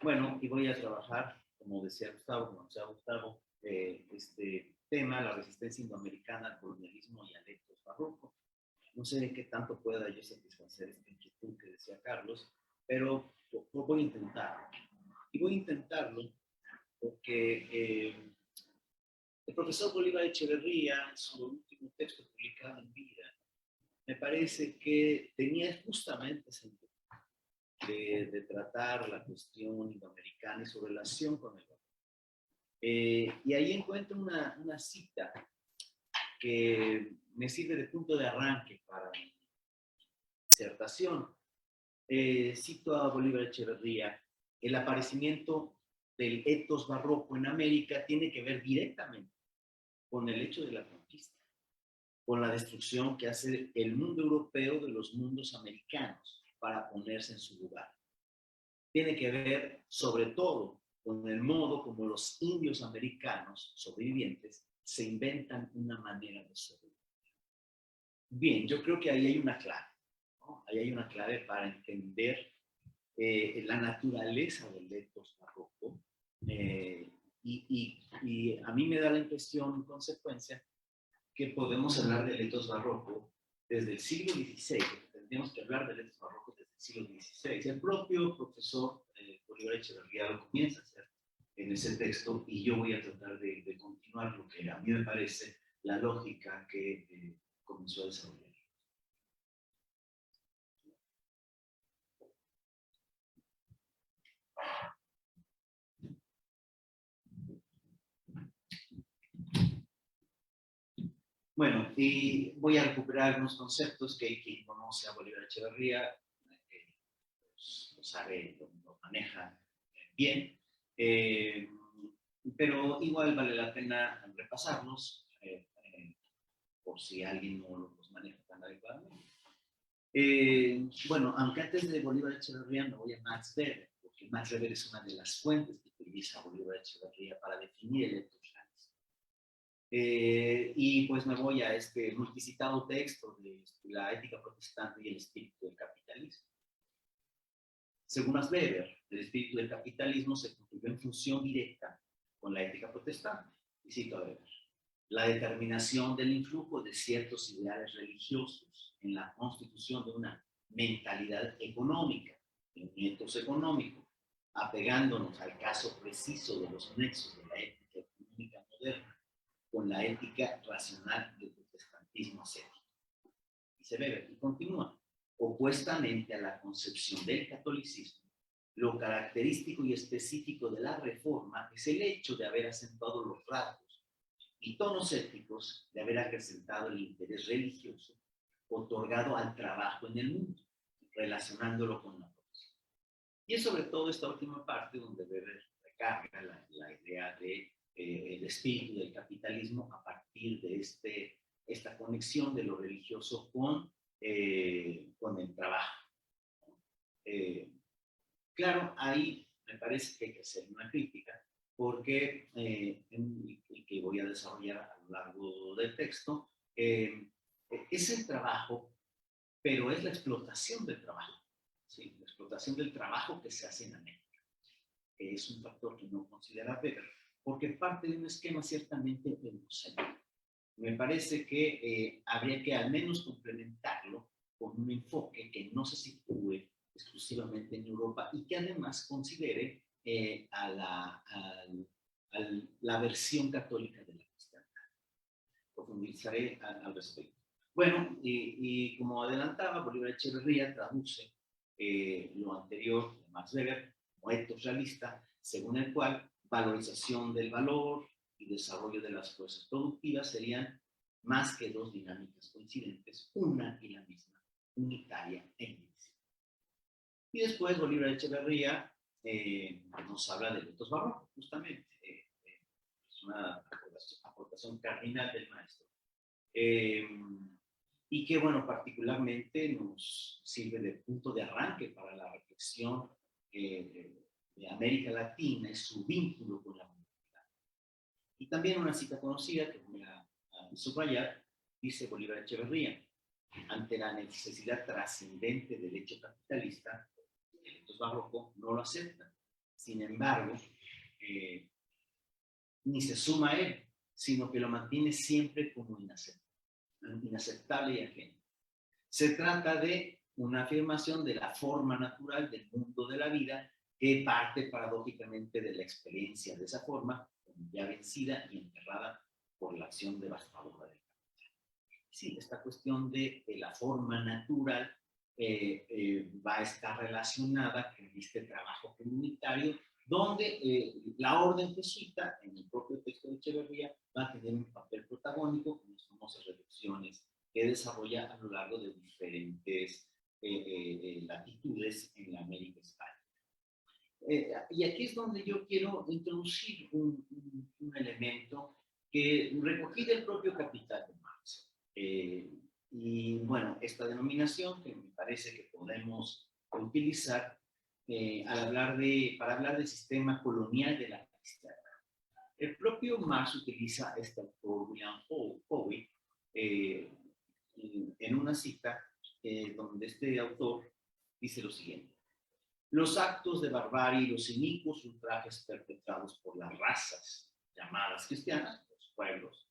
Bueno, y voy a trabajar, como decía Gustavo, este tema, la resistencia indoamericana al colonialismo y al ethos barroco. No sé qué tanto pueda yo satisfacer esta inquietud que decía Carlos, pero voy a intentarlo. Y voy a intentarlo porque el profesor Bolívar Echeverría, en su último texto publicado en Vida, me parece que tenía justamente sentido de tratar la cuestión indoamericana y su relación con el barroco. Y ahí encuentro una cita que me sirve de punto de arranque para mi disertación. Cito a Bolívar Echeverría: el aparecimiento del etos barroco en América tiene que ver directamente con el hecho de la conquista, con la destrucción que hace el mundo europeo de los mundos americanos para ponerse en su lugar. Tiene que ver sobre todo con el modo como los indios americanos sobrevivientes se inventan una manera de sobrevivir. Bien, yo creo que ahí hay una clave, ¿no? Ahí hay una clave para entender la naturaleza del etos barroco, y a mí me da la impresión, en consecuencia, que podemos hablar del etos barroco desde el siglo XVI, tendríamos que hablar del etos barroco desde el siglo XVI. El propio profesor Bolívar Echeverría lo comienza a hacer en ese texto, y yo voy a tratar de continuar lo que a mí me parece la lógica que comenzó a desarrollar. Bueno, y voy a recuperar unos conceptos que quien conoce a Bolívar Echeverría lo sabe, lo maneja bien, pero igual vale la pena repasarlos por si alguien no los maneja tan adecuadamente. Bueno, aunque antes de Bolívar Echeverría me voy a Max Weber, porque Max Weber es una de las fuentes que utiliza Bolívar Echeverría para definir el etos. Y pues me voy a este multicitado texto de la ética protestante y el espíritu del capitalismo. Según Max Weber, el espíritu del capitalismo se construyó en función directa con la ética protestante. Y cito a Weber: la determinación del influjo de ciertos ideales religiosos en la constitución de una mentalidad económica, de un ethos económico, apegándonos al caso preciso de los nexos de la ética económica moderna con la ética racional del protestantismo ascético. Y se ve y continúa: opuestamente a la concepción del catolicismo, lo característico y específico de la reforma es el hecho de haber acentuado los rasgos y tonos éticos, de haber acrecentado el interés religioso otorgado al trabajo en el mundo, relacionándolo con la profesión. Y es sobre todo esta última parte donde Weber recarga la idea de el espíritu del capitalismo a partir de esta conexión de lo religioso con el trabajo. Claro, ahí me parece que hay que hacer una crítica, porque, y que voy a desarrollar a lo largo del texto, es el trabajo, pero es la explotación del trabajo, ¿sí? La explotación del trabajo que se hace en América, que es un factor que no considera Weber, porque parte de un esquema ciertamente eurocéntrico. Me parece que habría que al menos complementarlo con un enfoque que no se sitúe exclusivamente en Europa y que además considere a la versión católica de la cristiandad. Profundizaré al respecto. Bueno, y como adelantaba, Bolívar Echeverría traduce lo anterior de Max Weber como etos realista, según el cual valorización del valor y desarrollo de las fuerzas productivas serían más que dos dinámicas coincidentes, una y la misma, unitaria e indivisible. Y después Bolívar Echeverría nos habla del etos barroco, justamente. Es una aportación cardinal del maestro. Y que, bueno, particularmente nos sirve de punto de arranque para la reflexión de América Latina y su vínculo con la modernidad. Y también una cita conocida que voy a subrayar, dice Bolívar Echeverría: ante la necesidad trascendente del hecho capitalista, el etos barroco no lo acepta. Sin embargo, ni se suma a él, sino que lo mantiene siempre como inaceptable y ajeno. Se trata de una afirmación de la forma natural del mundo de la vida, que parte paradójicamente de la experiencia de esa forma, ya vencida y enterrada por la acción devastadora del capital. sí, esta cuestión de la forma natural va a estar relacionada con este trabajo comunitario, donde la orden jesuita, en el propio texto de Echeverría, va a tener un papel protagónico con las famosas reducciones que desarrolla a lo largo de diferentes latitudes en la América hispánica. Y aquí es donde yo quiero introducir un elemento que recogí del propio Capital de Marx. Y bueno, esta denominación que me parece que podemos utilizar para hablar del sistema colonial de la cristiandad. El propio Marx utiliza este autor, William Howe, en una cita donde este autor dice lo siguiente: los actos de barbarie y los inicuos ultrajes perpetrados por las razas llamadas cristianas, los pueblos,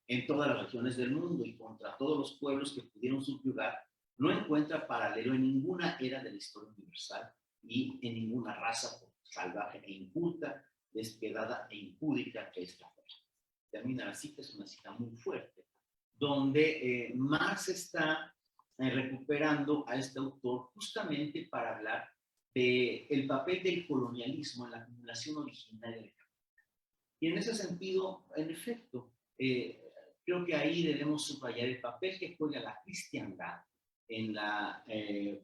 en todas las regiones del mundo y contra todos los pueblos que pudieron subyugar, no encuentra paralelo en ninguna era de la historia universal y en ninguna raza salvaje e inculta, despiadada e impúdica que esta fuera. Termina la cita, es una cita muy fuerte, donde Marx está recuperando a este autor justamente para hablar del papel del colonialismo en la acumulación originaria de capital. Y en ese sentido, en efecto, creo que ahí debemos subrayar el papel que juega la cristiandad en,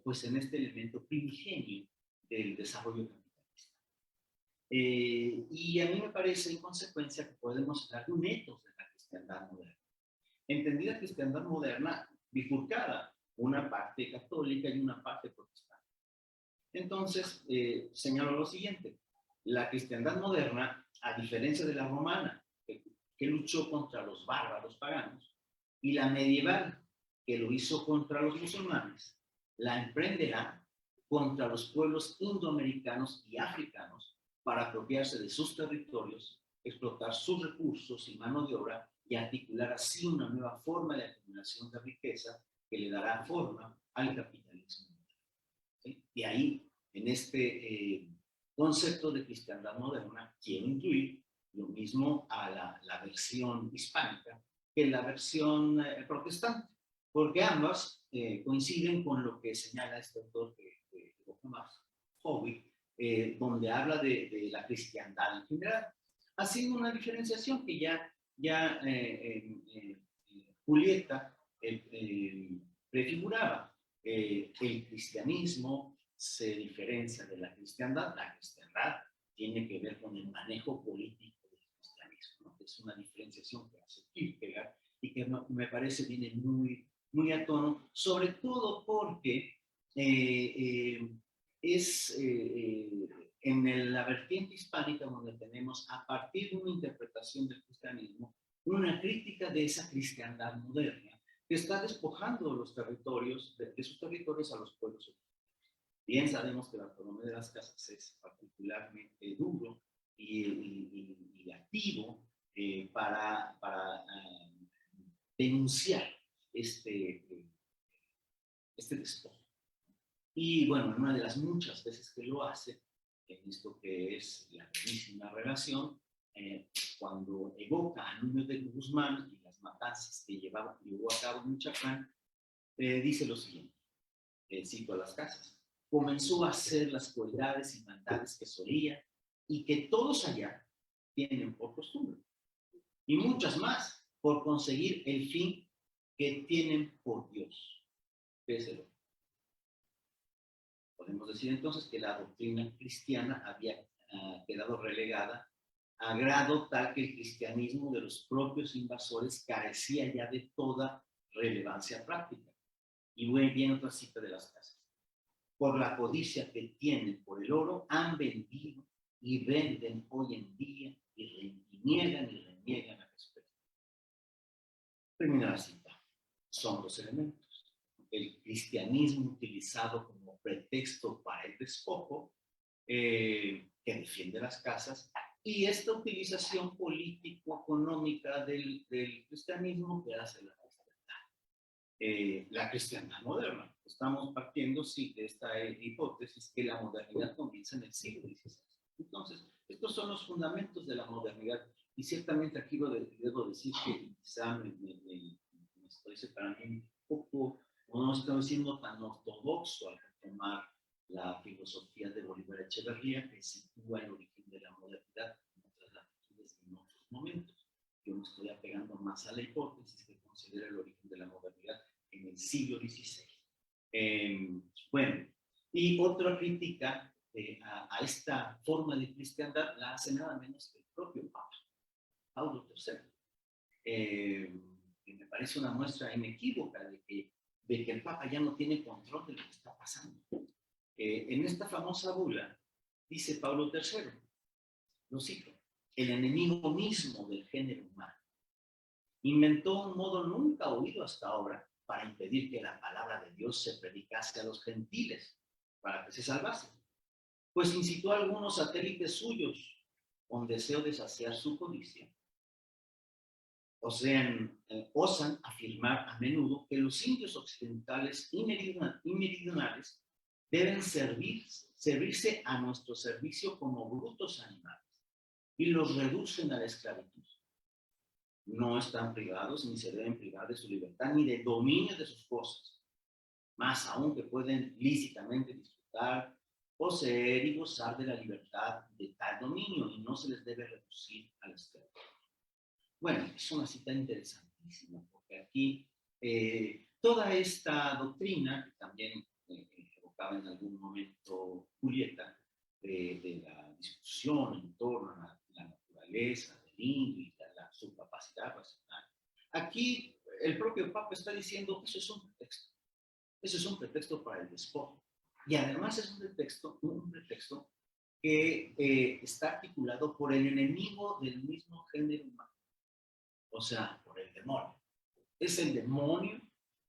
pues en este elemento primigenio del desarrollo capitalista. Y a mí me parece, en consecuencia, que podemos hablar de un ethos de la cristiandad moderna. Entendida cristiandad moderna bifurcada, una parte católica y una parte protestante. Entonces, señalo lo siguiente: la cristiandad moderna, a diferencia de la romana, que luchó contra los bárbaros paganos, y la medieval, que lo hizo contra los musulmanes, la emprenderá contra los pueblos indoamericanos y africanos para apropiarse de sus territorios, explotar sus recursos y mano de obra y articular así una nueva forma de acumulación de riqueza que le dará forma al capitalismo. ¿Sí? Y ahí, en este concepto de cristiandad moderna, quiero incluir lo mismo a la versión hispánica que la versión protestante, porque ambas coinciden con lo que señala este autor que Marx, Howe, donde habla de la cristiandad en general, haciendo una diferenciación que ya Julieta prefiguraba. El cristianismo se diferencia de la cristiandad tiene que ver con el manejo político del cristianismo, ¿no? Es una diferenciación que hace Kierkegaard y que me parece viene muy a tono, sobre todo porque es en la vertiente hispánica donde tenemos, a partir de una interpretación del cristianismo, una crítica de esa cristiandad moderna que está despojando los territorios, de sus territorios a los pueblos originarios. Bien sabemos que la autonomía de las casas es particularmente duro y activo para denunciar este despojo. Y bueno, una de las muchas veces que lo hace, en esto que es la misma relación, cuando evoca a Núñez de Guzmán y las matanzas que llevó a cabo en Michoacán, dice lo siguiente, cito a las casas: comenzó a hacer las crueldades y maldades que solía y que todos allá tienen por costumbre, y muchas más por conseguir el fin que tienen por Dios. Péselo. Podemos decir entonces que la doctrina cristiana había quedado relegada a grado tal que el cristianismo de los propios invasores carecía ya de toda relevancia práctica. Y viene otra cita de las casas: por la codicia que tienen por el oro, han vendido y venden hoy en día y niegan y reniegan a respeto. Termina la cita. Son dos elementos: el cristianismo utilizado como pretexto para el despojo, que defiende las casas, y esta utilización político-económica del cristianismo que hace la cristiandad moderna. Estamos partiendo, sí, de esta hipótesis que la modernidad comienza en el siglo XVI. Entonces, estos son los fundamentos de la modernidad, y ciertamente aquí debo decir que quizá me esto. Dice, para mí un poco, no estoy siendo tan ortodoxo al tomar la filosofía de Bolívar Echeverría, que sitúa el origen de la modernidad en otras latitudes y en otros momentos. Yo me estoy apegando más a la hipótesis que considera el origen de la modernidad en el siglo XVI. Bueno, y otra crítica a esta forma de cristiandad la hace nada menos que el propio Papa, Paulo III. Y me parece una muestra inequívoca de que el Papa ya no tiene control de lo que está pasando. En esta famosa bula dice Paulo III, lo cito, el enemigo mismo del género humano inventó un modo nunca oído hasta ahora para impedir que la palabra de Dios se predicase a los gentiles, para que se salvasen. Pues incitó a algunos satélites suyos con deseo de saciar su codicia. Osan afirmar a menudo que los indios occidentales y meridionales deben servirse a nuestro servicio como brutos animales y los reducen a la esclavitud. No están privados ni se deben privar de su libertad ni de dominio de sus cosas, más aún que pueden lícitamente disfrutar, poseer y gozar de la libertad de tal dominio y no se les debe reducir a la esclavitud. Bueno, es una cita interesantísima porque aquí toda esta doctrina, que también evocaba en algún momento Julieta, de la discusión en torno a la naturaleza del indio y su capacidad racional. Aquí el propio Papa está diciendo eso es un pretexto. Eso es un pretexto para el despojo. Y además es un pretexto que está articulado por el enemigo del mismo género humano. O sea, por el demonio. Es el demonio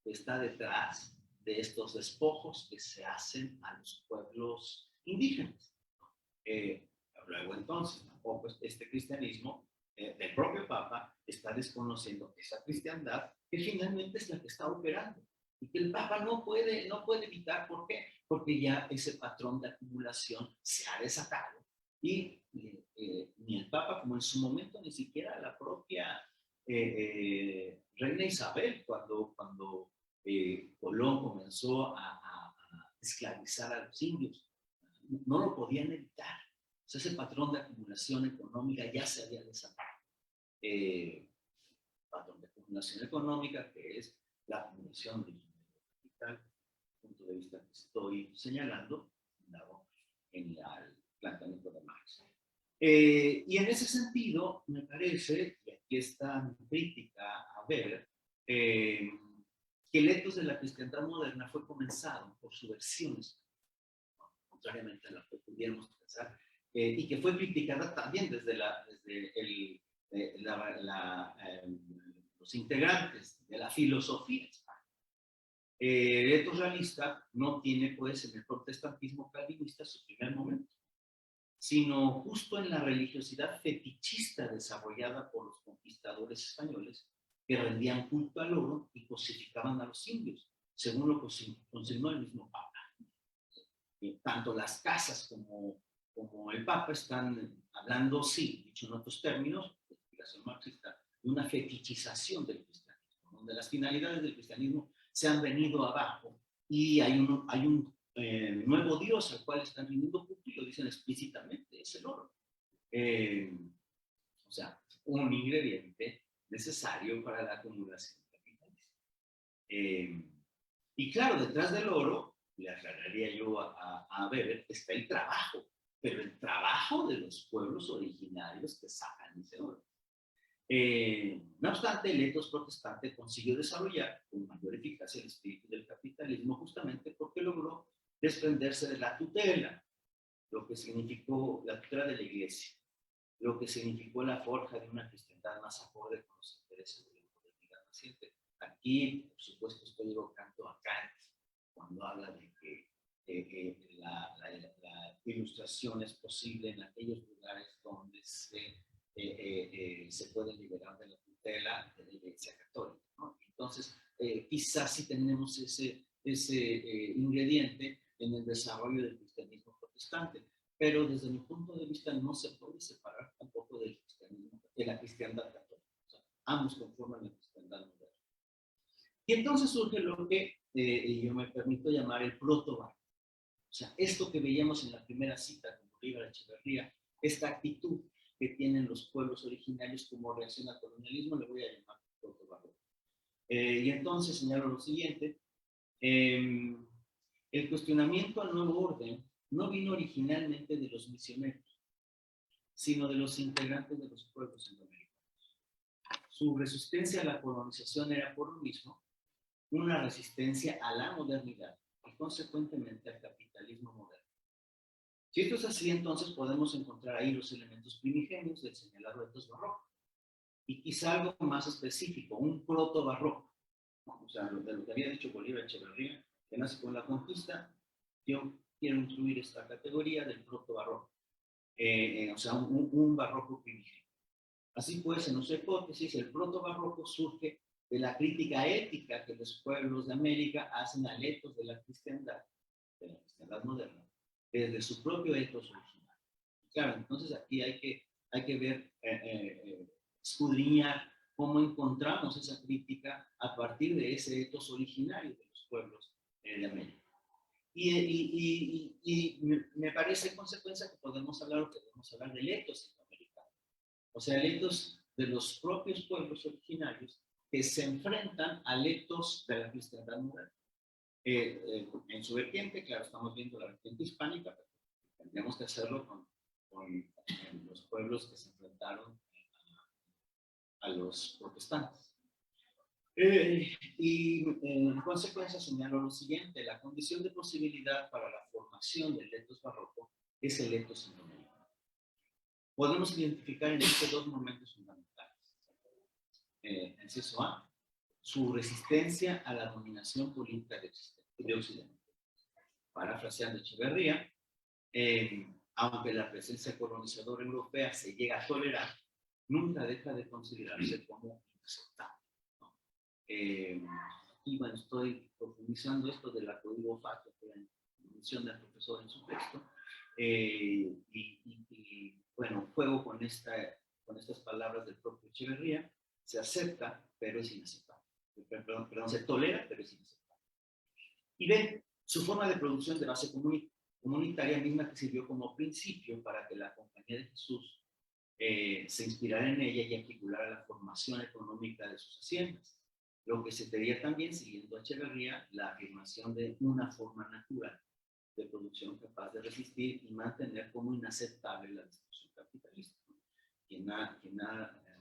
que está detrás de estos despojos que se hacen a los pueblos indígenas. Luego entonces, tampoco este cristianismo del propio Papa está desconociendo esa cristiandad que finalmente es la que está operando y que el Papa no puede evitar. ¿Por qué? Porque ya ese patrón de acumulación se ha desatado y ni el Papa como en su momento ni siquiera la propia reina Isabel cuando Colón comenzó a esclavizar a los indios no lo podían evitar. O sea, ese patrón de acumulación económica ya se había desatado. Patrón de acumulación económica que es la acumulación de capital, punto de vista que estoy señalando en el planteamiento de Marx. Y en ese sentido, me parece, y aquí está mi crítica a ver, que el etos de la cristiandad moderna fue comenzado por subversiones, contrariamente a lo que pudiéramos pensar, y que fue criticada también desde los integrantes de la filosofía. El etos realista no tiene, pues, en el protestantismo calvinista su primer momento, sino justo en la religiosidad fetichista desarrollada por los conquistadores españoles que rendían culto al oro y cosificaban a los indios, según lo consignó el mismo Papa. Tanto las casas como el Papa están hablando, sí, dicho en otros términos, de explicación marxista, de una fetichización del cristianismo, donde las finalidades del cristianismo se han venido abajo y hay un nuevo Dios al cual están viniendo culto y lo dicen explícitamente, es el oro. O sea, un ingrediente necesario para la acumulación capitalista. Y claro, detrás del oro, le aclararía yo a Weber, está el trabajo, pero el trabajo de los pueblos originarios que sacan ese oro. No obstante, el etos protestante consiguió desarrollar con mayor eficacia el espíritu del capitalismo justamente porque logró desprenderse de la tutela, lo que significó la tutela de la iglesia, lo que significó la forja de una cristiandad más acorde con los intereses de la modernidad naciente. Aquí, por supuesto, estoy evocando a Kant cuando habla de que la ilustración es posible en aquellos lugares donde se puede liberar de la tutela de la Iglesia Católica, ¿no? Entonces, quizás sí tenemos ese ingrediente en el desarrollo del cristianismo protestante, pero desde mi punto de vista no se puede separar tampoco del cristianismo, de la cristiandad católica. O sea, ambos conforman la cristiandad moderna. Y entonces surge lo que yo me permito llamar el protobarroco. O sea, esto que veíamos en la primera cita con Bolívar Echeverría, esta actitud que tienen los pueblos originarios como reacción al colonialismo, le voy a llamar protobarroco. Y entonces señalo lo siguiente, el cuestionamiento al nuevo orden no vino originalmente de los misioneros, sino de los integrantes de los pueblos centroamericanos. Su resistencia a la colonización era por lo mismo una resistencia a la modernidad y consecuentemente al capitalismo moderno. Si esto es así, entonces podemos encontrar ahí los elementos primigenios del señalado etos barroco y quizá algo más específico, un proto-barroco. O sea, de lo que había dicho Bolívar Echeverría, que nace con la conquista, yo quiero incluir esta categoría del proto-barroco, o sea, un barroco primigenio. Así pues, en nuestra hipótesis, el proto-barroco surge de la crítica ética que los pueblos de América hacen al etos de la cristiandad moderna, desde su propio etos original. Claro, entonces aquí hay que ver, escudriñar cómo encontramos esa crítica a partir de ese etos originario de los pueblos de América. Y me parece en consecuencia que podemos hablar del etos centroamericano. O sea, el etos de los propios pueblos originarios que se enfrentan al etos de la cristiandad moderna. En su vertiente, claro, estamos viendo la vertiente hispánica, pero tendríamos que hacerlo con los pueblos que se enfrentaron a los protestantes. Y en consecuencia señalo lo siguiente, la condición de posibilidad para la formación del etos barroco es el etos centroamericano. Podemos identificar en este dos momentos fundamentales. Inciso A, su resistencia a la dominación política de Occidente. Parafraseando Echeverría, aunque la presencia colonizadora europea se llega a tolerar, nunca deja de considerarse como inaceptable. Y bueno, estoy profundizando esto del código FACTA que menciona el profesor en su texto, y bueno, juego con estas palabras del propio Echeverría: se acepta, pero es inaceptable. Perdón, se tolera, pero es inaceptable. Y B, su forma de producción de base comunitaria misma que sirvió como principio para que la Compañía de Jesús se inspirara en ella y articulara la formación económica de sus haciendas. Lo que se pedía también, siguiendo a Echeverría, la afirmación de una forma natural de producción capaz de resistir y mantener como inaceptable la destrucción capitalista. Quien ha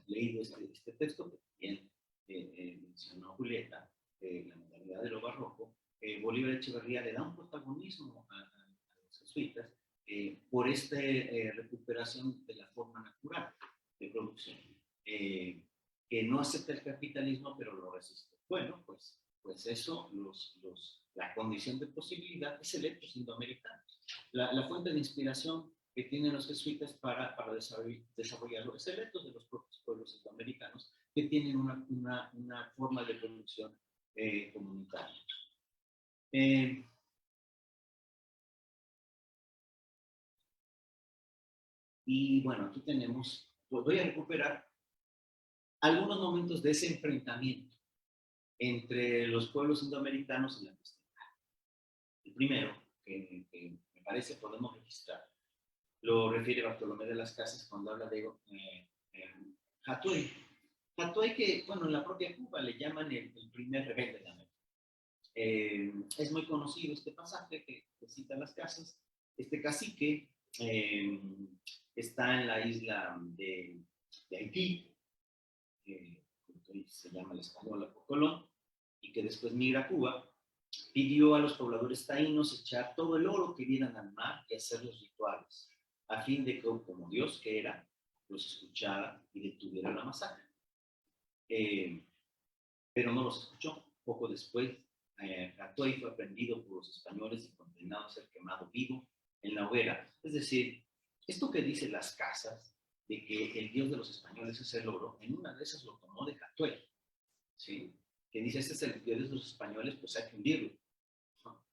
leído este texto, que también mencionó Julieta, la modalidad de lo barroco, Bolívar Echeverría le da un protagonismo a los jesuitas por esta recuperación de la forma natural de producción, que no acepta el capitalismo, pero lo resiste. Bueno, pues eso, la condición de posibilidad es el etos indoamericano. La fuente de inspiración que tienen los jesuitas para desarrollarlo es el etos de los propios pueblos indoamericanos que tienen una forma de producción comunitaria. Y bueno, aquí tenemos, pues voy a recuperar algunos momentos de ese enfrentamiento entre los pueblos indoamericanos y la cristiandad. El primero, que me parece podemos registrar, lo refiere Bartolomé de las Casas cuando habla de Hatuey. Hatuey, que, bueno, en la propia Cuba le llaman el primer rebelde de América. Es muy conocido este pasaje que cita Las Casas. Este cacique está en la isla de Haití, que se llama la Española por Colón, y que después migra a Cuba. Pidió a los pobladores taínos echar todo el oro que vieran al mar y hacer los rituales, a fin de que, como Dios que era, los escuchara y detuviera la masacre. Pero no los escuchó. Poco después, Hatuey fue aprendido por los españoles y condenado a ser quemado vivo en la hoguera. Es decir, esto que dice Las Casas, de que el Dios de los españoles es el oro, en una de esas lo tomó de Hatuey, ¿sí? Que dice, este es el Dios de los españoles, pues hay que hundirlo, ¿no?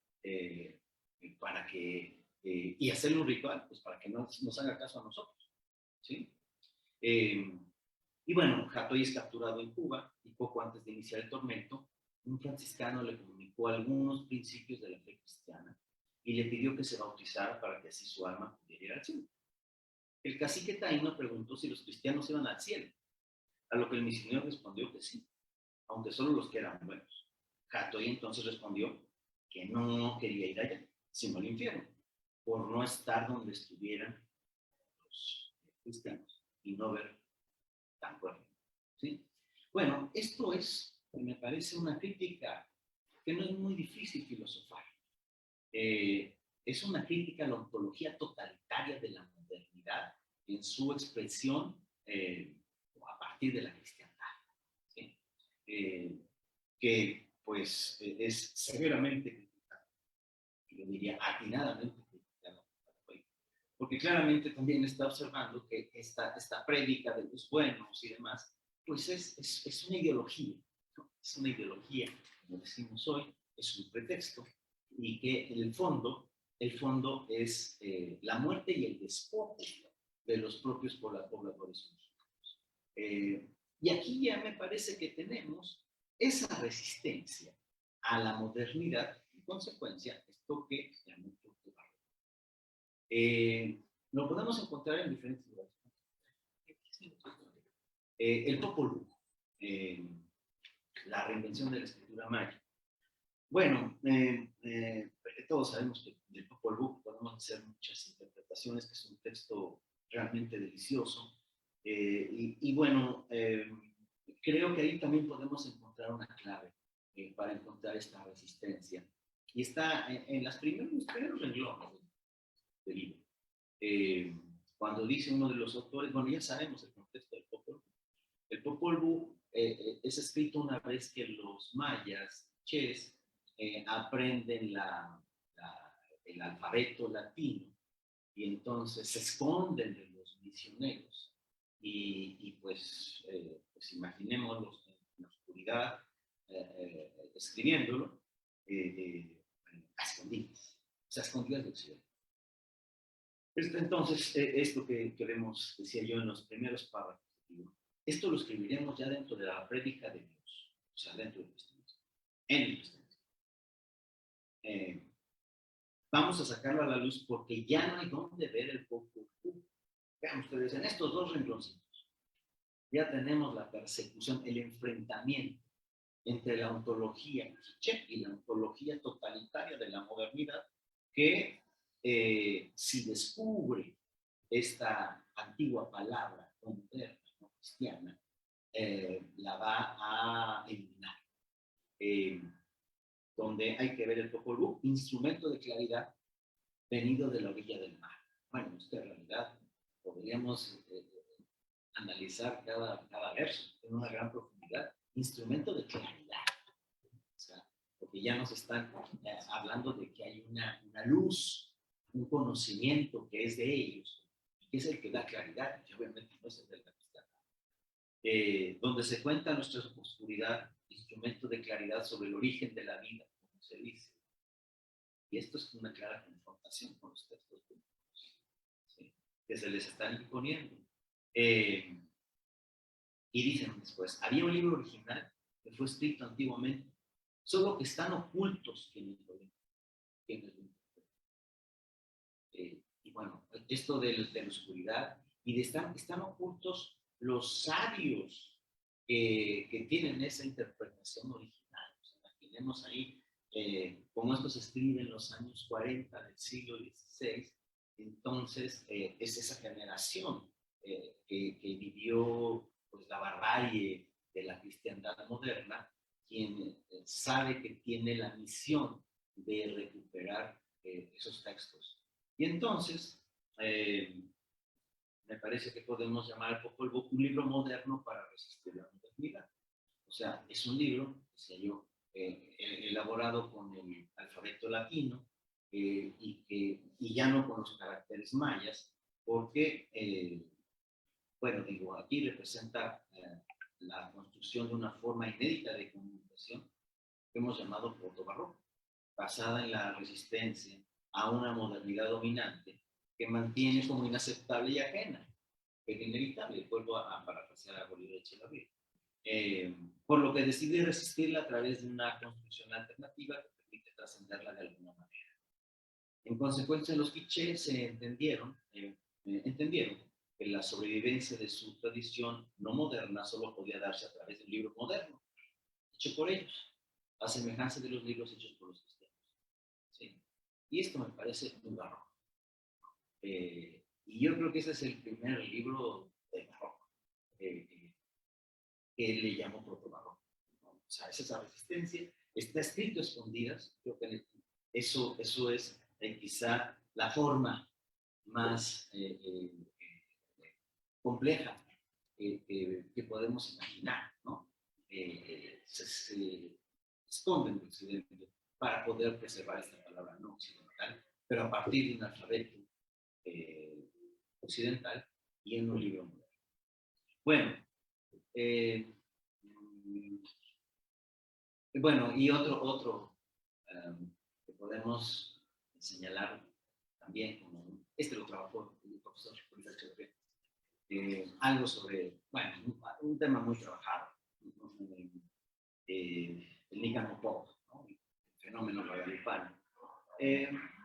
Para que, y hacerle un ritual, pues para que no nos haga caso a nosotros, ¿sí? Y bueno, Hatuey es capturado en Cuba y poco antes de iniciar el tormento, un franciscano le comunicó algunos principios de la fe cristiana y le pidió que se bautizara para que así su alma pudiera ir al cielo. El cacique taíno preguntó si los cristianos iban al cielo, a lo que el misionero respondió que sí, aunque solo los que eran buenos. Jatoy entonces respondió que no quería ir allá, sino al infierno, por no estar donde estuvieran los cristianos y no ver tan fuerte. ¿Sí? Bueno, esto es, me parece, una crítica que no es muy difícil filosofar. Es una crítica a la ontología totalitaria de la modernidad en su expresión a partir de la cristiandad, ¿sí? Que pues es severamente criticada, yo diría atinadamente criticada, porque claramente también está observando que esta prédica de los buenos y demás, pues es una ideología, ¿no? Es una ideología, como decimos hoy, es un pretexto, y que en el fondo es la muerte y el despojo de los propios pobladores mexicanos. Y aquí ya me parece que tenemos esa resistencia a la modernidad, en consecuencia, esto que llamamos Porto Barroco. Lo podemos encontrar en diferentes lugares. El Popol Vuh, la reinvención de la escritura maya. Bueno, todos sabemos que del Popol Vuh podemos hacer muchas interpretaciones, que es un texto realmente delicioso. Y bueno, creo que ahí también podemos encontrar una clave para encontrar esta resistencia. Y está en los primeros renglones del libro. Cuando dice uno de los autores, bueno, ya sabemos el contexto del Popol Vuh. El Popol Vuh es escrito una vez que los mayas, ches, aprenden el alfabeto latino y entonces se esconden de los misioneros y pues imaginémoslos en la oscuridad escribiéndolo a escondidas, o sea, escondidas del cielo. Entonces, esto que vemos, decía yo en los primeros párrafos, esto lo escribiremos ya dentro de la prédica de Dios, o sea, dentro del cristianismo, en el cristianismo. Vamos a sacarlo a la luz porque ya no hay dónde ver el Popol Vuh. Vean ustedes, en estos dos rengloncitos ya tenemos la persecución, el enfrentamiento entre la ontología quiché y la ontología totalitaria de la modernidad, que si descubre esta antigua palabra moderna, no cristiana, la va a eliminar. Donde hay que ver el Popol Vuh, instrumento de claridad venido de la orilla del mar. Bueno, es que en realidad podríamos analizar cada verso en una gran profundidad. Instrumento de claridad. O sea, porque ya nos están hablando de que hay una luz, un conocimiento que es de ellos, y que es el que da claridad, y obviamente no es el de la cristiandad. Donde se cuenta nuestra oscuridad, instrumento de claridad sobre el origen de la vida, como se dice. Y esto es una clara confrontación con los textos bíblicos, ¿sí? Que se les están imponiendo. Y dicen después, había un libro original que fue escrito antiguamente, solo que están ocultos quienes lo leen. Y bueno, esto de la oscuridad, y de están ocultos los sabios que tienen esa interpretación original. O sea, imaginemos ahí, como esto se escribe en los años 40 del siglo XVI, entonces es esa generación que vivió pues, la barbarie de la cristiandad moderna, quien sabe que tiene la misión de recuperar esos textos. Y entonces, me parece que podemos llamar al Popol Vuh un libro moderno para resistir la modernidad. O sea, es un libro, decía yo, elaborado con el alfabeto latino y ya no con los caracteres mayas, porque, bueno, digo, aquí representa la construcción de una forma inédita de comunicación que hemos llamado protobarroco, basada en la resistencia a una modernidad dominante que mantiene como inaceptable y ajena, pero inevitable. Vuelvo a parafrasear a Bolívar Echeverría. por lo que decidí resistirla a través de una construcción alternativa que permite trascenderla de alguna manera. En consecuencia, los quiché se entendieron que la sobrevivencia de su tradición no moderna solo podía darse a través de un libro moderno, hecho por ellos, a semejanza de los libros hechos por los cristianos. ¿Sí? Y esto me parece muy barroco. Y yo creo que ese es el primer libro de barroco, que le llamo proto-barroco, ¿no? O sea, es esa resistencia, está escrito a escondidas, creo que eso es quizá la forma más compleja que podemos imaginar, ¿no? Se esconde en Occidente para poder preservar esta palabra no occidental, pero a partir de un alfabeto occidental y en un libro moderno. Bueno, bueno, y otro que podemos señalar también, como este lo trabajó el profesor Julio Echeverría, algo sobre, bueno, un tema muy trabajado, el Nícano Pop, ¿no? El fenómeno guadalupano.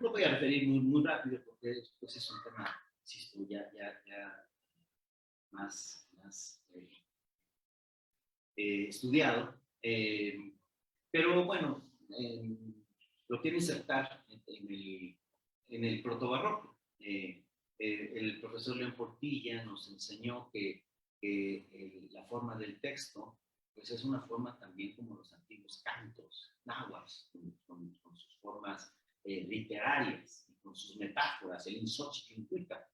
Lo voy a referir muy rápido porque pues, es un tema, insisto, ya más estudiado, pero bueno, lo quiero insertar en el protobarroco. El profesor León Portilla nos enseñó que la forma del texto pues es una forma también como los antiguos cantos náhuatl, con sus formas literarias, con sus metáforas, el insochiquincuica.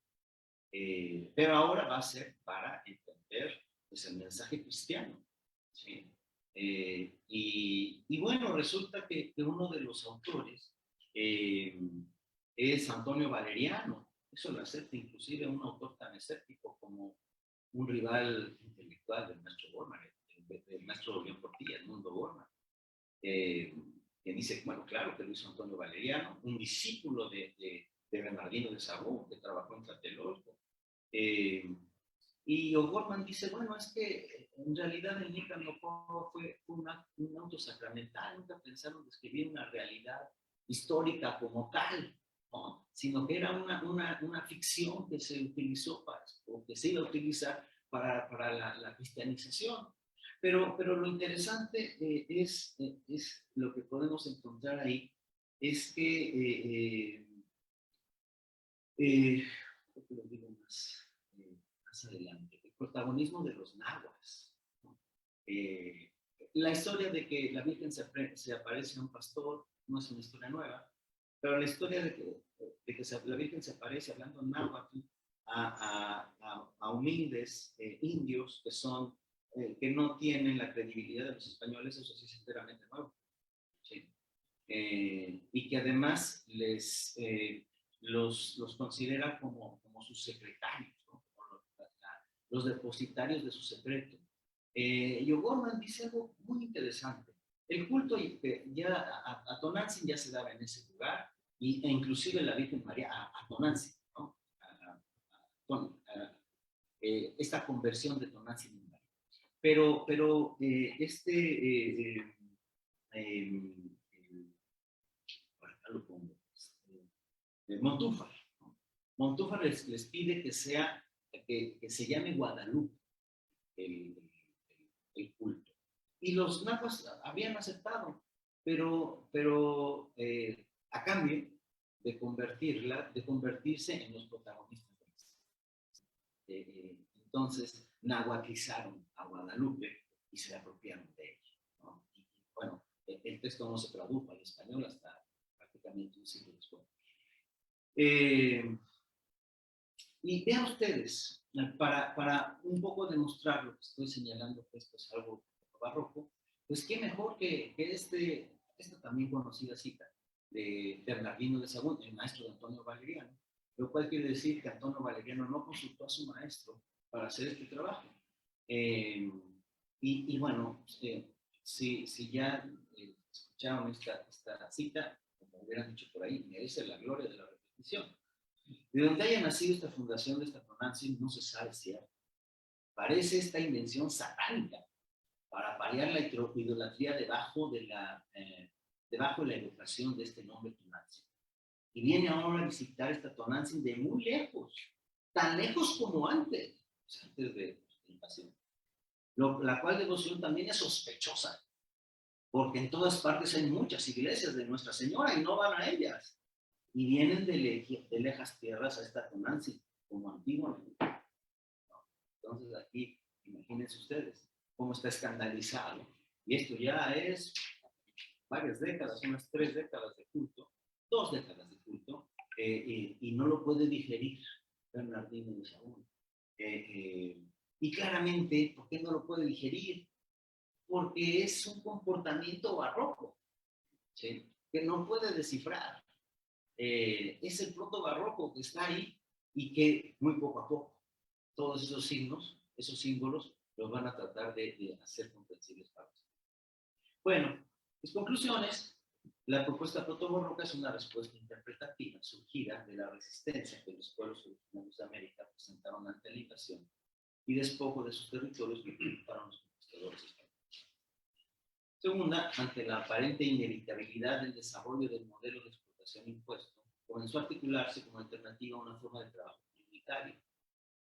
Pero ahora va a ser para entender pues, el mensaje cristiano. ¿Sí? Y bueno, resulta que uno de los autores es Antonio Valeriano. Eso lo acepta inclusive un autor tan escéptico como un rival intelectual del maestro Bormann, del maestro León Portilla, el mundo Bormann. Que dice, bueno, claro que lo hizo Antonio Valeriano, un discípulo de Bernardino de Sahagún, que trabajó en Tlatelolco. Y O'Gorman dice, bueno, es que en realidad el Nícano fue un auto sacramental, nunca pensaron describir una realidad histórica como tal, ¿no? Sino que era una ficción que se utilizó o que se iba a utilizar para la cristianización. Pero lo interesante es lo que podemos encontrar ahí, es que, creo que lo digo más adelante, el protagonismo de los nahuas, ¿no? La historia de que la Virgen se aparece a un pastor no es una historia nueva, pero la historia de que la Virgen se aparece hablando en náhuatl a humildes indios que no tienen la credibilidad de los españoles, eso sí es enteramente nuevo. ¿Sí? Y que además los considera como sus secretarios, ¿no? Como los depositarios de su secreto. Y O'Gorman dice algo muy interesante. El culto ya a Tonantzin ya se daba en ese lugar, e inclusive la Virgen María a Tonantzin, ¿no? Esta conversión de Tonantzin en María. Pero acá lo pongo, Montúfar, ¿no? Montúfar les pide que se llame Guadalupe el culto. Y los nahuas habían aceptado, pero a cambio de convertirse en los protagonistas de la historia. Entonces, nahuatlizaron a Guadalupe y se apropiaron de ella, ¿no? Y, bueno, el texto no se tradujo al español hasta prácticamente un siglo después. Y vean ustedes, para un poco demostrar lo que estoy señalando, que esto es algo barroco, pues qué mejor que esta también conocida cita de Bernardino de Sahagún, el maestro de Antonio Valeriano, lo cual quiere decir que Antonio Valeriano no consultó a su maestro para hacer este trabajo. Y bueno, si ya escucharon esta cita, como hubieran dicho por ahí, merece la gloria de la repetición. De donde haya nacido esta fundación de esta Tonantzin no se sabe cierto. Parece esta invención satánica para paliar la idolatría debajo de la evocación de este nombre Tonantzin. Y viene ahora a visitar esta Tonantzin de muy lejos, tan lejos como antes, o sea, antes de la invasión. La cual devoción también es sospechosa, porque en todas partes hay muchas iglesias de Nuestra Señora y no van a ellas. Y vienen de lejas tierras a esta Tonantzin, como antiguamente. Entonces aquí, imagínense ustedes, cómo está escandalizado. Y esto ya es varias décadas, unas 3 décadas de culto, 2 décadas de culto, y no lo puede digerir Bernardino de Sahagún. Y claramente, ¿por qué no lo puede digerir? Porque es un comportamiento barroco, ¿sí? Que no puede descifrar. Es el proto barroco que está ahí y que muy poco a poco todos esos signos, esos símbolos, los van a tratar de hacer comprensibles para nosotros. Bueno, mis conclusiones. La propuesta proto-barroca es una respuesta interpretativa surgida de la resistencia que los pueblos originarios de América presentaron ante la invasión y despojo de sus territorios que ocuparon los conquistadores españoles. Segunda, ante la aparente inevitabilidad del desarrollo del modelo de explotación impuesto, comenzó a articularse como alternativa a una forma de trabajo comunitario,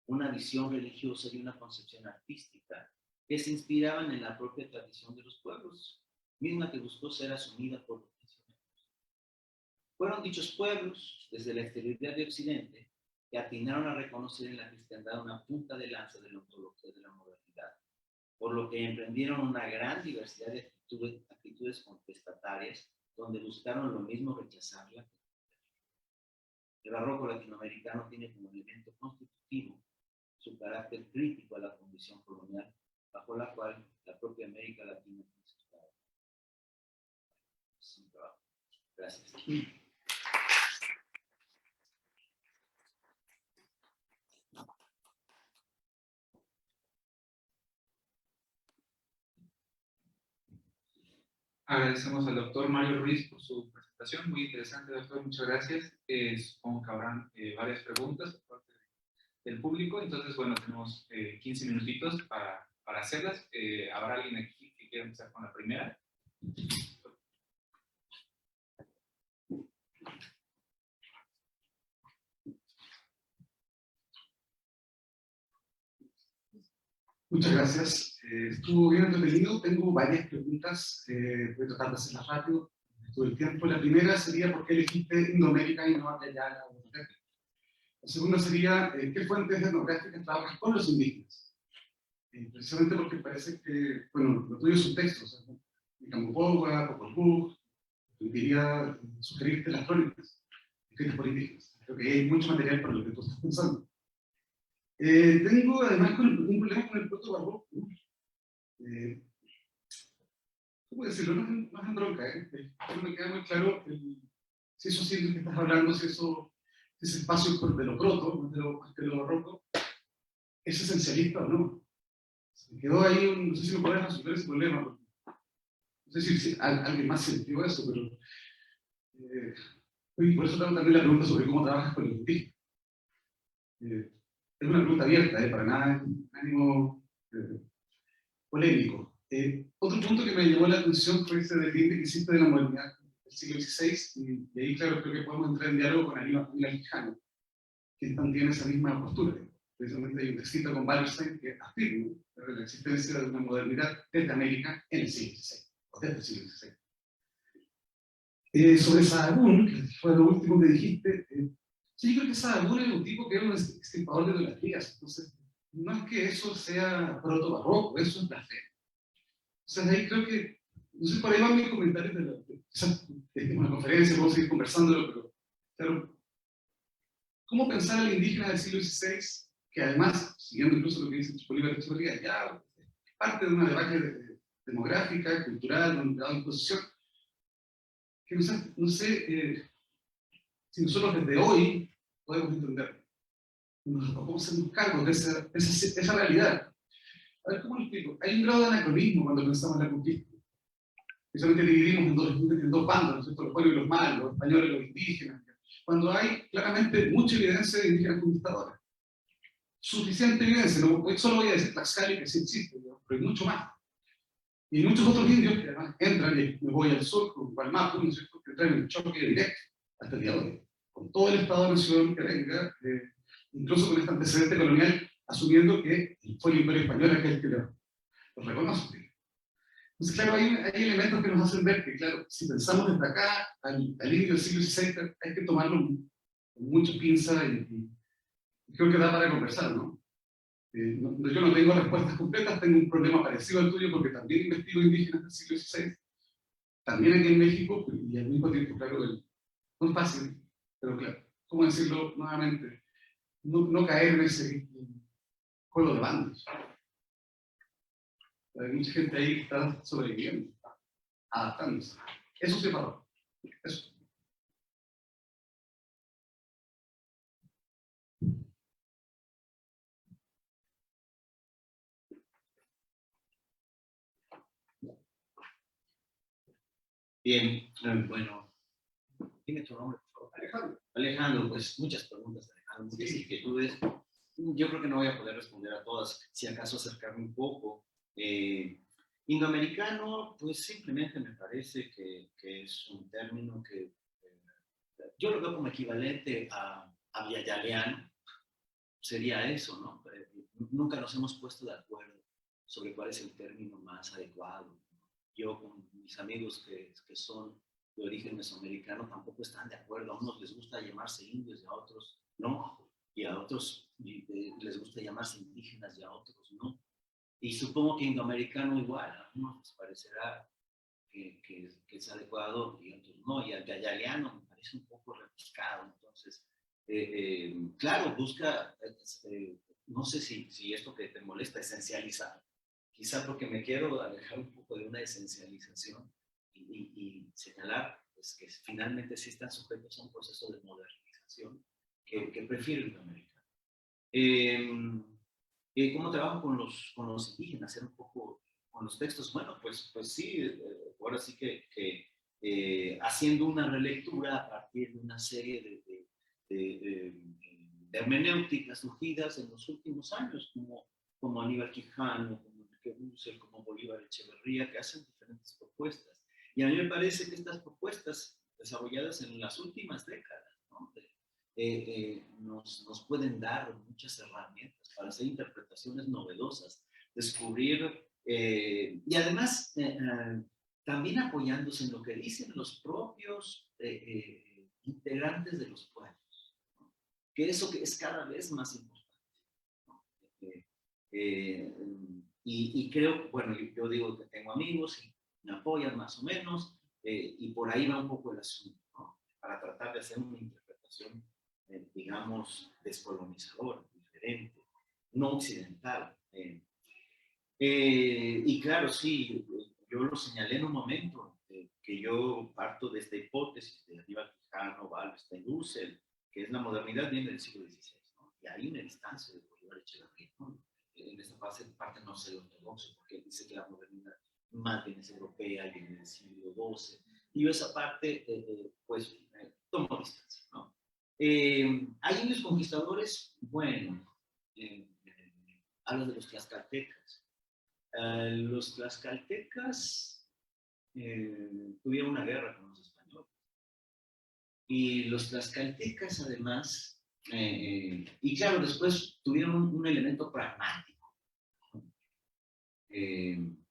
una visión religiosa y una concepción artística que se inspiraban en la propia tradición de los pueblos, misma que buscó ser asumida por los misioneros. Fueron dichos pueblos, desde la exterioridad de Occidente, que atinaron a reconocer en la cristiandad una punta de lanza de la ontología de la modernidad, por lo que emprendieron una gran diversidad de actitudes contestatarias, donde buscaron lo mismo rechazarla. El barroco latinoamericano tiene como elemento constitutivo su carácter crítico a la condición colonial, bajo la cual la propia América Latina fue situada. Es un trabajo. Gracias. Agradecemos al doctor Mario Ruiz por su presentación, muy interesante, doctor, muchas gracias. Supongo que habrán varias preguntas por parte del público, entonces, bueno, tenemos 15 minutitos para hacerlas. ¿Habrá alguien aquí que quiera empezar con la primera? Muchas gracias. Estuvo bien entretenido. Tengo varias preguntas. Voy a tratar de hacerlas rápido. Todo el tiempo. La primera sería ¿por qué elegiste Indoamérica y no América? La segunda sería ¿qué fuentes etnográficas trabajas con los indígenas? Precisamente porque parece que, bueno, lo tuyo es un texto, o sea, Camupoga, Popol Vuh, quería sugerirte las crónicas escritas por indígenas. Creo que hay mucho material para lo que tú estás pensando. Tengo además un problema con el proto-barroco. ¿Cómo decirlo? No es en bronca, no me queda muy claro si eso siento que estás hablando, si ese espacio de lo proto, más de lo barroco, es esencialista o no. Se me quedó ahí, no sé si me puedes resolver ese problema. No sé si alguien más sintió eso, pero por eso tengo también la pregunta sobre cómo trabajas con el indígena. Es una pregunta abierta, para nada ánimo polémico. Otro punto que me llamó la atención fue ese debate que hiciste de la modernidad del siglo XVI, y ahí claro creo que podemos entrar en diálogo con Aníbal Quijano, que también tiene esa misma postura. Precisamente hay un texto con Wallerstein que afirma la existencia de una modernidad desde América en el siglo XVI, o desde el siglo XVI. Sobre Sahagún, que fue lo último que dijiste, sí, yo creo que Sahagún es un tipo que era un extirpador de idolatrías. Entonces, no es que eso sea proto-barroco, eso es la fe. Entonces, ahí creo que, no sé, por ahí van mis comentarios de una conferencia, vamos a seguir conversándolo, pero, claro, ¿cómo pensar al indígena del siglo XVI, que además, siguiendo incluso lo que dice Bolívar Echeverría, ya es parte de una debacle demográfica, cultural, un grado de imposición, que no sé si nosotros desde hoy podemos entenderlo. Nos podemos hacernos cargo de esa realidad. A ver, ¿cómo lo explico? Hay un grado de anacronismo cuando pensamos en la conquista. Precisamente dividimos en dos bandos, ¿no es cierto? Los buenos y los malos, los españoles y los indígenas. Cuando hay claramente mucha evidencia de indígenas conquistadores. Suficiente evidencia, no, solo voy a decir Tlaxcala, que sí existe, pero hay mucho más. Y muchos otros indios que además entran, y me voy al sur, con Gualmapu, ¿no es cierto?, que entran en el choque directo hasta el día de hoy, con todo el Estado-Nación que venga, incluso con este antecedente colonial, asumiendo que fue el Imperio Español aquel que lo reconoce. Entonces, claro, hay elementos que nos hacen ver que, claro, si pensamos desde acá al indio del siglo XVI, hay que tomarlo con mucha pinza y creo que da para conversar, ¿no? Yo no tengo respuestas completas, tengo un problema parecido al tuyo porque también investigo indígenas del siglo XVI, también aquí en México, y al mismo tiempo, claro, no es fácil, pero claro, ¿cómo decirlo nuevamente? No caer en ese juego de bandos. Hay mucha gente ahí que está sobreviviendo, adaptándose. Eso se paró. Eso. Bien, bueno, dime tu nombre, por favor. Alejandro. Alejandro, pues muchas preguntas, Alejandro, muchas inquietudes. Yo creo que no voy a poder responder a todas, si acaso acercarme un poco. Indoamericano, pues simplemente me parece que es un término que yo lo veo como equivalente a viayaleano, sería eso, ¿no? Nunca nos hemos puesto de acuerdo sobre cuál es el término más adecuado. Yo con mis amigos que son de origen mesoamericano tampoco están de acuerdo. A unos les gusta llamarse indios y a otros no. Y a otros les gusta llamarse indígenas y a otros no. Y supongo que indoamericano igual, a unos les parecerá que es adecuado y a otros no. Y al gayaliano me parece un poco rebuscado. Entonces, claro, busca, no sé si esto que te molesta, esencializar. Quizá porque me quiero alejar un poco de una esencialización y señalar pues, que finalmente sí están sujetos a un proceso de modernización que prefiero el americano. ¿Cómo trabajo con los indígenas? Hacer un poco con los textos. Bueno, pues sí, ahora sí que haciendo una relectura a partir de una serie de hermenéuticas surgidas en los últimos años, como Aníbal Quijano, como Enrique Dussel, como Bolívar Echeverría, que hacen diferentes propuestas. Y a mí me parece que estas propuestas desarrolladas en las últimas décadas, ¿no? Nos pueden dar muchas herramientas para hacer interpretaciones novedosas, descubrir, y además también apoyándose en lo que dicen los propios integrantes de los pueblos, ¿no? Que eso que es cada vez más importante, ¿no? Y creo, bueno, yo digo que tengo amigos y me apoyan más o menos, y por ahí va un poco el asunto, ¿no? Para tratar de hacer una interpretación digamos, descolonizador, diferente, no occidental. Y claro, sí, yo lo señalé en un momento, que yo parto de esta hipótesis de Aníbal Quijano, Wallerstein, Dussel, que es la modernidad viene del siglo XVI, ¿no? Y hay una distancia de Bolívar Echeverría, ¿no? En esta parte no es el ortodoxo, porque él dice que la modernidad más bien es europea y viene del siglo XII. Y yo esa parte, pues, tomo distancia, ¿no? ¿Hay indios conquistadores? Bueno, hablo de los tlaxcaltecas. Los tlaxcaltecas tuvieron una guerra con los españoles. Y los tlaxcaltecas, además, y claro, después tuvieron un elemento pragmático.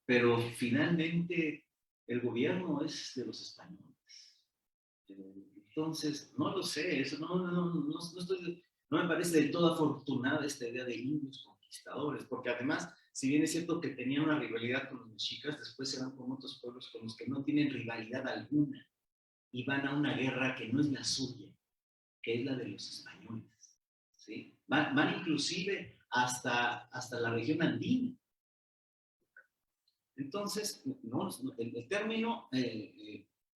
Pero finalmente el gobierno es de los españoles. Entonces, no lo sé, eso no me parece del todo afortunada esta idea de indios conquistadores, porque además, si bien es cierto que tenían una rivalidad con los mexicas, después se van con otros pueblos con los que no tienen rivalidad alguna y van a una guerra que no es la suya, que es la de los españoles, ¿sí? Van inclusive hasta la región andina. Entonces, no, el término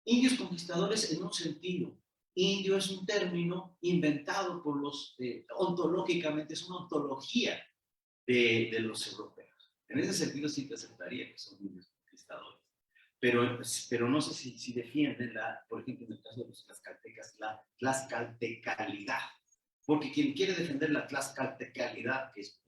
indios conquistadores en un sentido. Indio es un término inventado por los, ontológicamente, es una ontología de los europeos. En ese sentido sí te aceptaría que son indios conquistadores. Pero no sé si defienden, por ejemplo, en el caso de los tlaxcaltecas, la tlaxcaltecalidad. Porque quien quiere defender la tlaxcaltecalidad, que es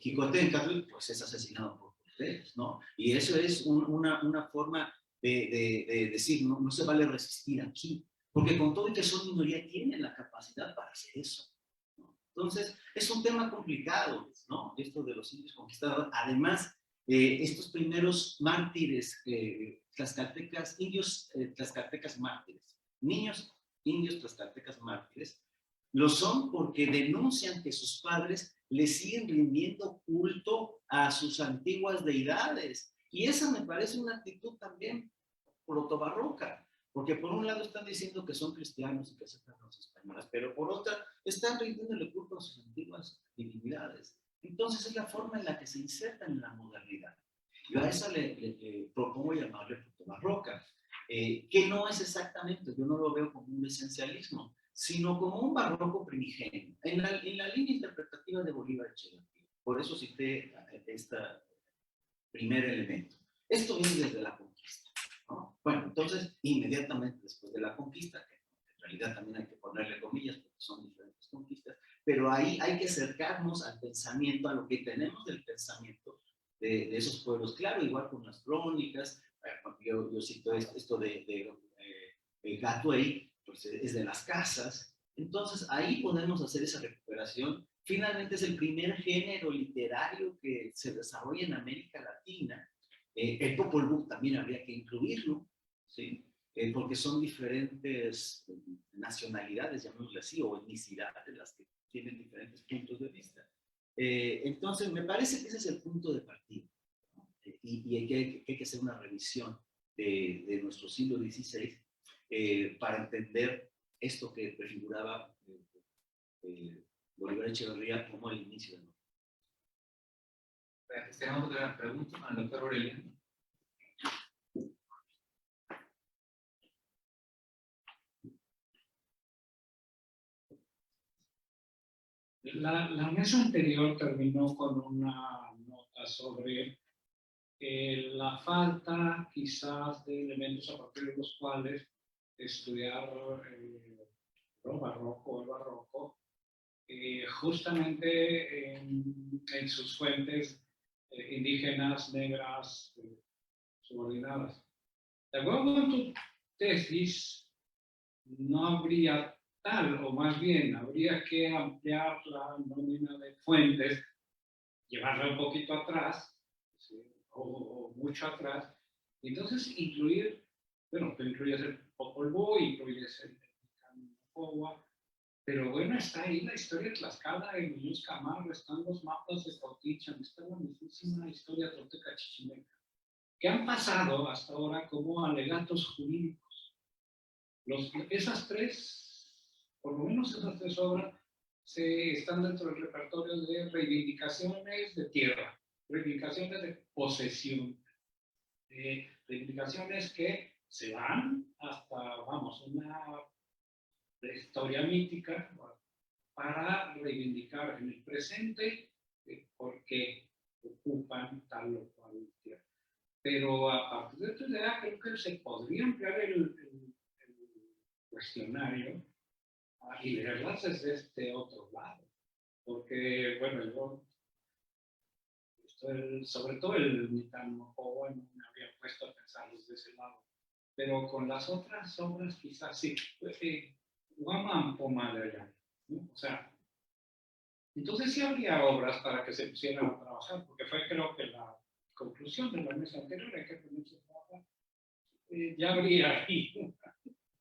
Jicotencatl, pues es asesinado por ustedes, ¿no? Y eso es una forma de decir, no se vale resistir aquí, porque con todo y que son minoría tienen la capacidad para hacer eso, ¿no? Entonces, es un tema complicado, ¿no? Esto de los indios conquistadores. Además, estos primeros mártires tlaxcaltecas, indios tlaxcaltecas mártires, niños indios tlaxcaltecas mártires, lo son porque denuncian que sus padres le siguen rindiendo culto a sus antiguas deidades. Y esa me parece una actitud también protobarroca, porque por un lado están diciendo que son cristianos y que aceptan a los españoles, pero por otra están rindiéndole culto a sus antiguas divinidades. Entonces es la forma en la que se insertan en la modernidad. Yo a eso le propongo llamarle protobarroca, que no es exactamente, yo no lo veo como un esencialismo, sino como un barroco primigenio, en la línea interpretativa de Bolívar Echeverría. Por eso cité este primer elemento. Esto viene desde la conquista, ¿no? Bueno, entonces, inmediatamente después de la conquista, que en realidad también hay que ponerle comillas porque son diferentes conquistas, pero ahí hay que acercarnos al pensamiento, a lo que tenemos del pensamiento de esos pueblos. Claro, igual con las crónicas, yo cito esto de Gatuey, pues es de las casas. Entonces ahí podemos hacer esa recuperación. Finalmente es el primer género literario que se desarrolla en América Latina. El Popol Vuh también habría que incluirlo, ¿sí? Porque son diferentes nacionalidades, llamémosle así, o etnicidades las que tienen diferentes puntos de vista. Entonces me parece que ese es el punto de partida, ¿no? Y hay que hacer una revisión de nuestro siglo XVI para entender esto que prefiguraba Bolívar Echeverría como el inicio de nuevo. Tenemos otra pregunta al doctor Aureliano. La mesa anterior terminó con una nota sobre la falta quizás de elementos a partir de los cuales estudiar el barroco, justamente en sus fuentes indígenas, negras, subordinadas. De acuerdo con tu tesis, no habría tal, o más bien, habría que ampliar la nómina de fuentes, llevarla un poquito atrás, ¿sí? o mucho atrás, y entonces incluir, bueno, tú incluyes el Popol Vuh, incluyes el Canopowa, pero bueno, está ahí la historia de Tlaxcala, en Luz Camargo, están los mapas de Cautichán, está la mismísima historia tolteca chichimeca, que han pasado hasta ahora como alegatos jurídicos. Esas tres, por lo menos esas tres obras, están dentro del repertorio de reivindicaciones de tierra, reivindicaciones de posesión, reivindicaciones que se van hasta, vamos, una historia mítica para reivindicar en el presente por qué ocupan tal o cual tierra. Pero a partir de esta idea creo que se podría ampliar el cuestionario y leerlas desde este otro lado. Porque, bueno, yo, sobre todo el Canopowa no me había puesto a pensar desde ese lado. Pero con las otras obras quizás sí. Guamán Pomadre, ¿no? O sea, entonces sí habría obras para que se pusieran a trabajar, porque fue creo que la conclusión de la mesa anterior, hay que ponerse a trabajar. Ya habría ahí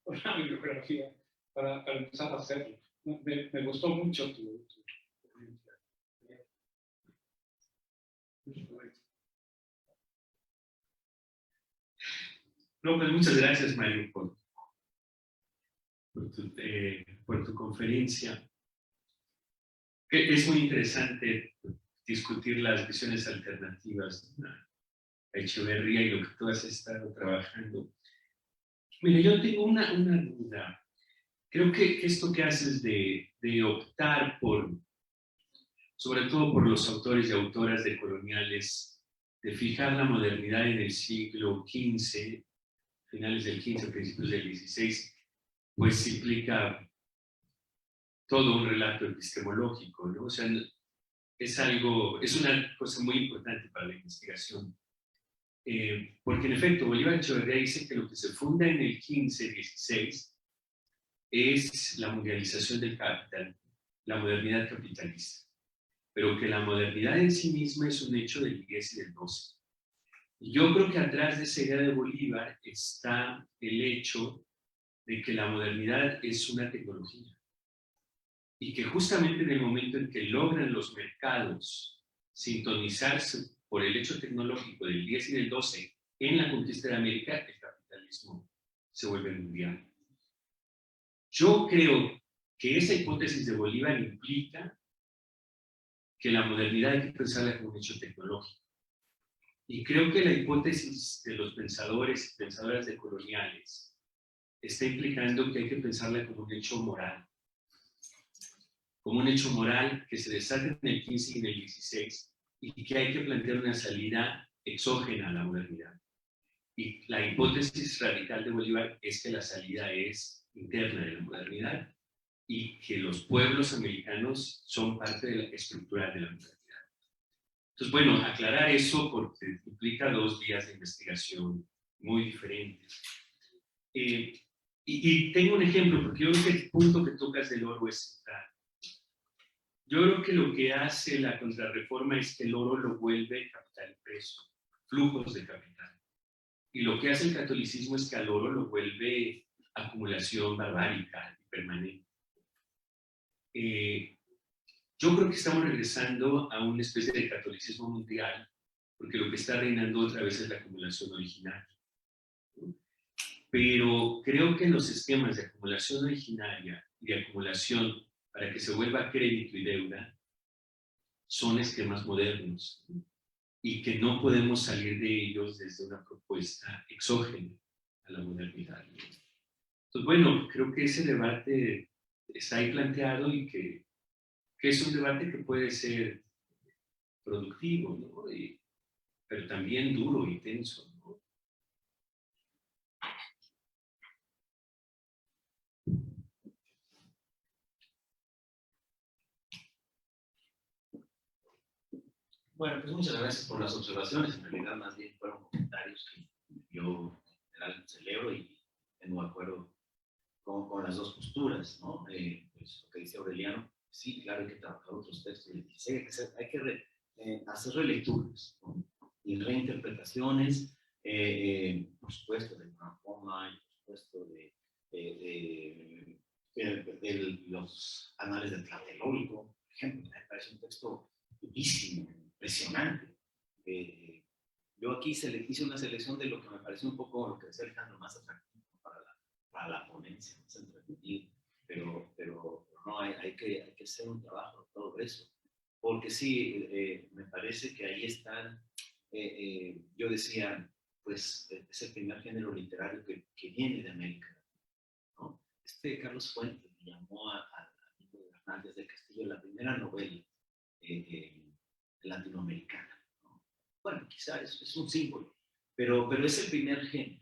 una bibliografía para empezar a hacerlo. Me gustó mucho tu ponencia. No, pues muchas gracias, Mario, por tu conferencia. Es muy interesante discutir las visiones alternativas a Echeverría y lo que tú has estado trabajando. Mira, yo tengo una duda. Creo que esto que haces de optar por, sobre todo por los autores y autoras decoloniales, de fijar la modernidad en el siglo XV, finales del XV, principios del XVI, pues implica todo un relato epistemológico, ¿no? O sea, es una cosa muy importante para la investigación. Porque en efecto, Bolívar Echeverría dice que lo que se funda en el 15-16 es la mundialización del capital, la modernidad capitalista, pero que la modernidad en sí misma es un hecho del 10 y del 12. Y yo creo que atrás de esa idea de Bolívar está el hecho de que la modernidad es una tecnología y que justamente en el momento en que logran los mercados sintonizarse por el hecho tecnológico del 10 y del 12 en la conquista de América, el capitalismo se vuelve mundial. Yo creo que esa hipótesis de Bolívar implica que la modernidad hay que pensarla como un hecho tecnológico. Y creo que la hipótesis de los pensadores y pensadoras decoloniales está implicando que hay que pensarla como un hecho moral. Como un hecho moral que se desata en el 15 y en el 16 y que hay que plantear una salida exógena a la modernidad. Y la hipótesis radical de Bolívar es que la salida es interna de la modernidad y que los pueblos americanos son parte de la estructura de la modernidad. Entonces, bueno, aclarar eso porque implica 2 días de investigación muy diferentes. Y tengo un ejemplo, porque yo creo que el punto que tocas del oro es central. Yo creo que lo que hace la contrarreforma es que el oro lo vuelve capital preso, flujos de capital. Y lo que hace el catolicismo es que al oro lo vuelve acumulación barbárica y permanente. Yo creo que estamos regresando a una especie de catolicismo mundial, porque lo que está reinando otra vez es la acumulación originaria. Pero creo que los esquemas de acumulación originaria y de acumulación para que se vuelva crédito y deuda son esquemas modernos y que no podemos salir de ellos desde una propuesta exógena a la modernidad. Entonces, bueno, creo que ese debate está ahí planteado y que es un debate que puede ser productivo, ¿no? Pero también duro y tenso, ¿no? Bueno, pues muchas gracias por las observaciones. En realidad, más bien fueron comentarios que yo en general celebro y tengo de acuerdo con las dos posturas, ¿no? Pues lo que dice Aureliano, sí, claro, hay que trabajar otros textos, hay que hacer relecturas, ¿no? Y reinterpretaciones, por supuesto, de Poma, por supuesto, de los anales de Tlatelolco, por ejemplo, me parece un texto durísimo, impresionante. Yo aquí hice una selección de lo que me pareció un poco lo que decía Alejandro, más atractivo para la ponencia, más entretenido, pero no, hay que hacer un trabajo de todo eso, porque sí, me parece que ahí están, yo decía, pues es el primer género literario que viene de América, ¿no? Carlos Fuentes me llamó a Hernández del Castillo la primera novela latinoamericana, ¿no? Bueno, quizá es un símbolo, pero es el primer género,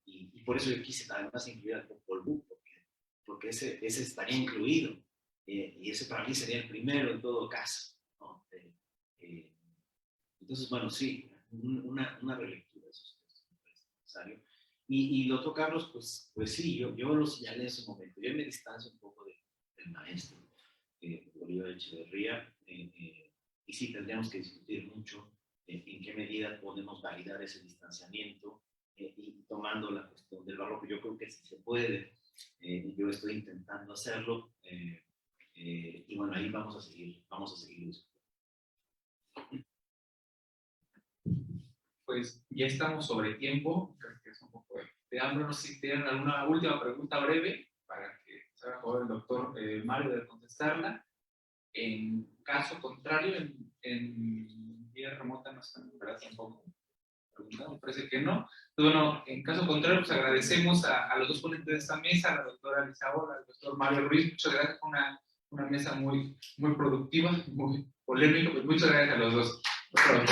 y por eso yo quise además incluir al Popol Vuh, porque ese estaría incluido, y ese para mí sería el primero en todo caso, ¿no? Entonces, bueno, sí, una relectura de esos textos me parece necesario. Y lo otro, Carlos, pues sí, yo lo señalé en ese momento. Yo me distancio un poco del maestro Bolívar Echeverría, y sí tendríamos que discutir mucho en qué medida podemos validar ese distanciamiento, y tomando la cuestión del barroco. Yo creo que sí se puede, yo estoy intentando hacerlo, y bueno, ahí vamos a seguir discutiendo. Pues ya estamos sobre tiempo, creo que es un poco de hambre. No sé si tienen alguna última pregunta breve para que se haga favor el doctor Mario de contestarla. En caso contrario, en vía remota no están, ¿verdad? Tampoco preguntado, me parece que no. Entonces, bueno, en caso contrario, pues agradecemos a los dos ponentes de esta mesa, a la doctora Lisaola, al doctor Mario Ruiz. Muchas gracias por una mesa muy productiva, muy polémica. Pues muchas gracias a los dos. Por favor.